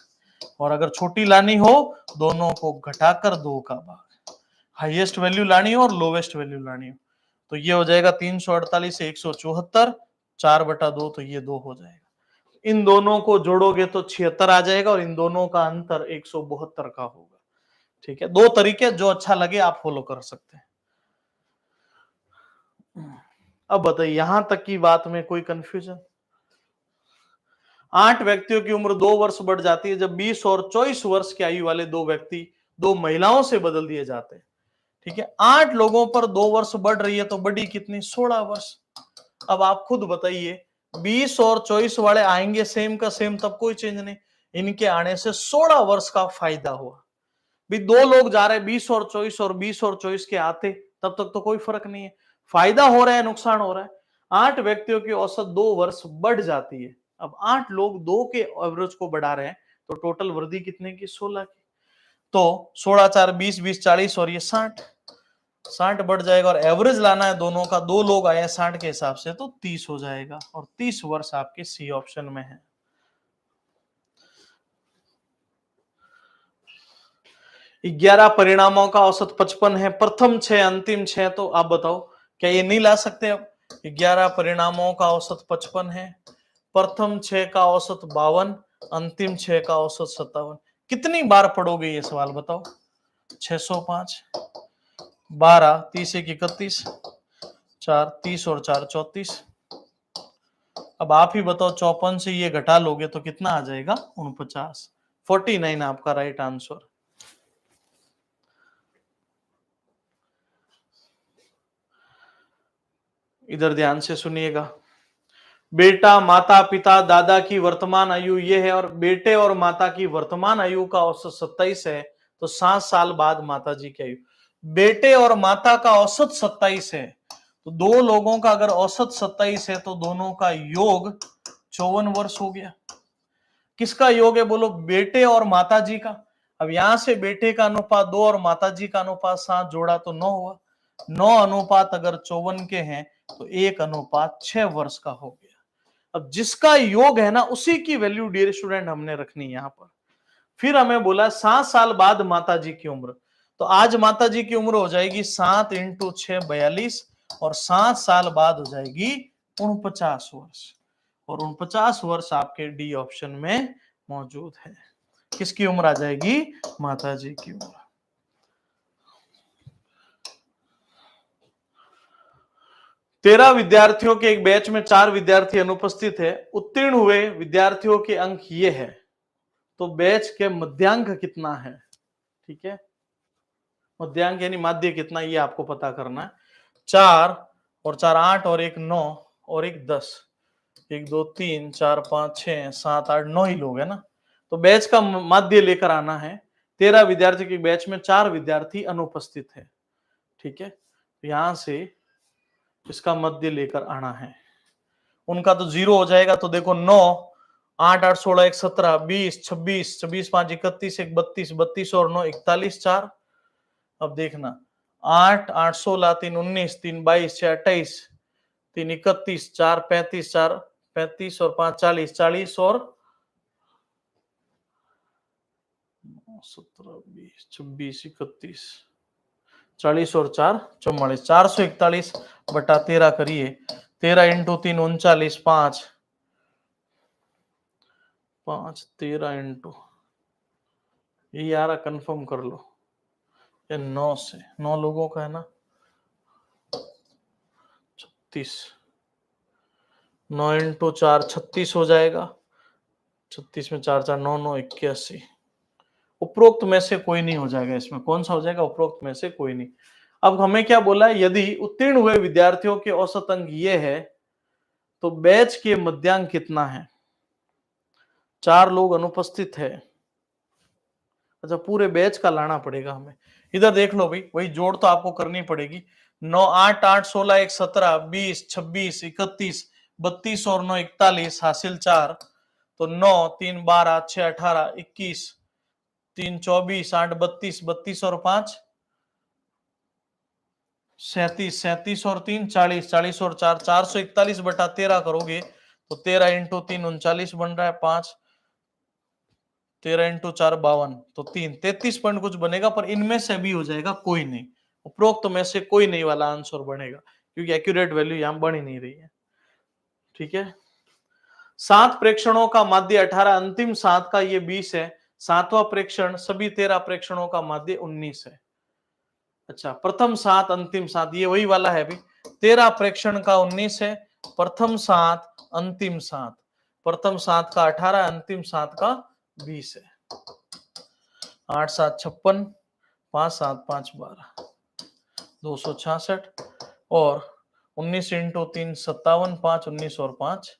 और अगर छोटी लानी हो दोनों को घटाकर 2 का भाग, हाईएस्ट वैल्यू लानी हो और लोवेस्ट वैल्यू लानी हो, तो ये हो जाएगा 348 से 174, 4/2 तो ये 2 हो जाएगा। इन दोनों को जोड़ोगे तो 76 आ जाएगा और इन दोनों का अंतर 172 का होगा। ठीक है, दो तरीके, जो अच्छा लगे आप फॉलो कर सकते हैं। अब बताइए यहां तक की बात में कोई कंफ्यूजन। 8 व्यक्तियों की उम्र 2 वर्ष बढ़ जाती है जब 20 और 24 वर्ष की आयु वाले 2 व्यक्ति 2 महिलाओं से बदल दिए जाते हैं। ठीक है, 8 लोगों पर 2 वर्ष बढ़ रही है तो बड़ी कितनी, 16 वर्ष। अब आप खुद बताइए, 20 और 24 वाले आएंगे सेम का सेम, तब कोई चेंज नहीं, इनके आने से 16 वर्ष का फायदा हुआ। भी 2 लोग जा रहे हैं 20 और 24 और 20 और 24 के आते, तब तक तो कोई फर्क नहीं है, फायदा हो रहा है नुकसान हो रहा है। 8 व्यक्तियों की औसत 2 वर्ष बढ़ जाती है। अब 8 लोग 2 के एवरेज को बढ़ा रहे हैं तो टोटल वृद्धि कितने की, 16 की। तो 16 4 20 20 40 और ये 60, 60 बढ़ जाएगा और एवरेज लाना है दोनों का, दो लोग आए हैं 60 के हिसाब से, तो 30 हो जाएगा और 30 वर्ष आपके सी ऑप्शन में है। 11 परिणामों का औसत 55 है, प्रथम 6 अंतिम 6, तो आप बताओ क्या ये नहीं ला सकते? अब 11 परिणामों का औसत 55 है, प्रथम 6 का औसत 52, अंतिम 6 का औसत 57। कितनी बार पढ़ोगे ये सवाल बताओ? 605, 12, 30 1 31, 4 30 और 4 34। अब आप ही बताओ 54 से ये घटा लोगे तो कितना आ जाएगा? 49। 49 आपका राइट आंसर। इधर ध्यान से सुनिएगा। बेटा, माता, पिता, दादा की वर्तमान आयु ये है और बेटे और माता की वर्तमान आयु का औसत 27 है, तो 7 साल बाद माता जी की आयु। बेटे और माता का औसत 27 है, तो दो लोगों का अगर औसत 27 है तो दोनों का योग 54 वर्ष हो गया। किसका योग है बोलो? बेटे और माता जी का। अब यहां से बेटे का अनुपात 2 और माता जी का अनुपात 7 जोड़ा तो 9 हुआ। 9 अनुपात अगर 54 के हैं तो 1 अनुपात 6 वर्ष का हो गया। अब जिसका योग है ना उसी की वैल्यू डियर स्टूडेंट हमने रखनी है यहां पर। फिर हमें बोला 7 साल बाद माता जी की उम्र, तो आज माता जी की उम्र हो जाएगी 7 × 6 42 और 7 साल बाद हो जाएगी 49 वर्ष, और 49 वर्ष आपके डी ऑप्शन में मौजूद है। किसकी उम्र आ जाएगी? माता जी की उम्र। तेरह विद्यार्थियों के एक बैच में 4 विद्यार्थी अनुपस्थित है, उत्तीर्ण हुए विद्यार्थियों के अंक ये है, तो बैच के मध्यांक कितना है? ठीक है, मध्यांक यानी माध्य कितना, ये आपको पता करना है। 4 और 4 8 और 1 9 और 1 10, 1 2 3 4 5 6 7 8 9 ही लोग है ना, तो बैच का माध्य लेकर आना है। 13 विद्यार्थी के बैच में 4 विद्यार्थी अनुपस्थित है, ठीक है, यहां से इसका मध्य लेकर आना है। उनका तो 0 हो जाएगा, तो देखो 9 8 8 16 1 17 20 26 26 5 31 1 32 32 और 9 41 4। अब देखना 8 8 16 3 19 3 22 6 28 3 31 4 35 4 35 और 5 40 40 और 17 20 26 31 40 और 4 44 441 बटा 13 करिए, 13 × 3 39 5 5 13 इंटू ये यार कंफर्म कर लो, ये 9 से 9 लोगों का है ना, 36 9 × 4 36 हो जाएगा, 36 में 4 4 9 9 81। उपरोक्त में से कोई नहीं हो जाएगा, इसमें कौन सा हो जाएगा? उपरोक्त में से कोई नहीं। अब हमें क्या बोला है? यदि उत्तीर्ण हुए विद्यार्थियों के औसत अंक ये है तो बैच के मध्यांक कितना है? 4 लोग अनुपस्थित है, अच्छा पूरे बैच का लाना पड़ेगा हमें। इधर देख लो भाई, वही जोड़ तो आपको करनी पड़ेगी। 9 8 8 16 1 17 20 26 31 32 और 9 41 हासिल 4, तो 9 3 12 6 18 21 3 24 8 32 32 और 5 37 37 और 3 40 40 और 4 441 बटा 13 करोगे तो 13 × 3 39 बन रहा है, 5 13 × 4 52, तो 3 33 पॉइंट कुछ बनेगा, पर इनमें से भी हो जाएगा कोई नहीं, उपरोक्त में से कोई नहीं वाला आंसर बनेगा, क्योंकि एक्यूरेट वैल्यू यहां बन ही नहीं रही है। ठीक है, 7 प्रेक्षणों का माध्य 18, अंतिम 7 का ये 20 है, 7वां प्रेक्षण सभी 13 प्रेक्षणों का माध्य 19 है। अच्छा, प्रथम 7 अंतिम 7 ये वही वाला है अभी, 13 प्रेक्षण का 19 है, प्रथम 7 अंतिम 7, प्रथम 7 का 18 अंतिम 7 का 20 है। 8 7 56, 5 7 5 12 266 और 19 × 3 57, 5 19 और 5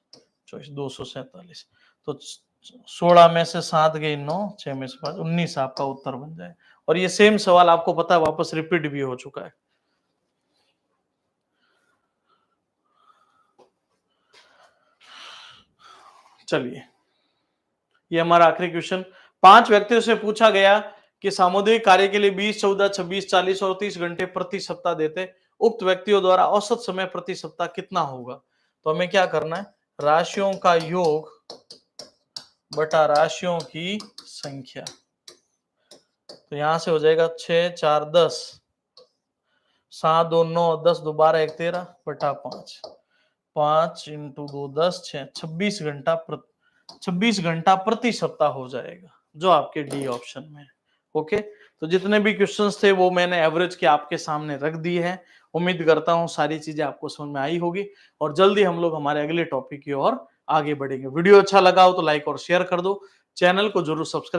24 247, तो 16 में से 7 गई 9, 6 में से 5 19 आपका उत्तर बन जाए। और ये सेम सवाल आपको पता है वापस रिपीट भी हो चुका है। चलिए, ये हमारा आखिरी क्वेश्चन। 5 व्यक्तियों से पूछा गया कि सामुदायिक कार्य के लिए 20, 14, 26, 40 और 30 घंटे प्रति सप्ताह देते उक्त व्यक्तियों द्वारा औसत समय प्रति सप्ताह कितना होगा? तो हमें क्या करना है, राशियों का योग बटा राशियों की संख्या। तो यहां से हो जाएगा 6, 4, 10, 7, 2, 9, 10, 2, 12, 1, 13 बटा 5, 5 इंटू 2, 10, 6, 26 घंटा प्रति सप्ताह हो जाएगा, जो आपके डी ऑप्शन में है। ओके, तो जितने भी क्वेश्चंस थे वो मैंने एवरेज के आपके सामने रख दिए हैं। उम्मीद करता हूं सारी चीजें आपको समझ में आई होगी और जल्दी हम लोग हमारे अगले टॉपिक की ओर आगे बढ़ेंगे। वीडियो अच्छा लगा हो तो लाइक और शेयर कर दो, चैनल को जरूर सब्सक्राइब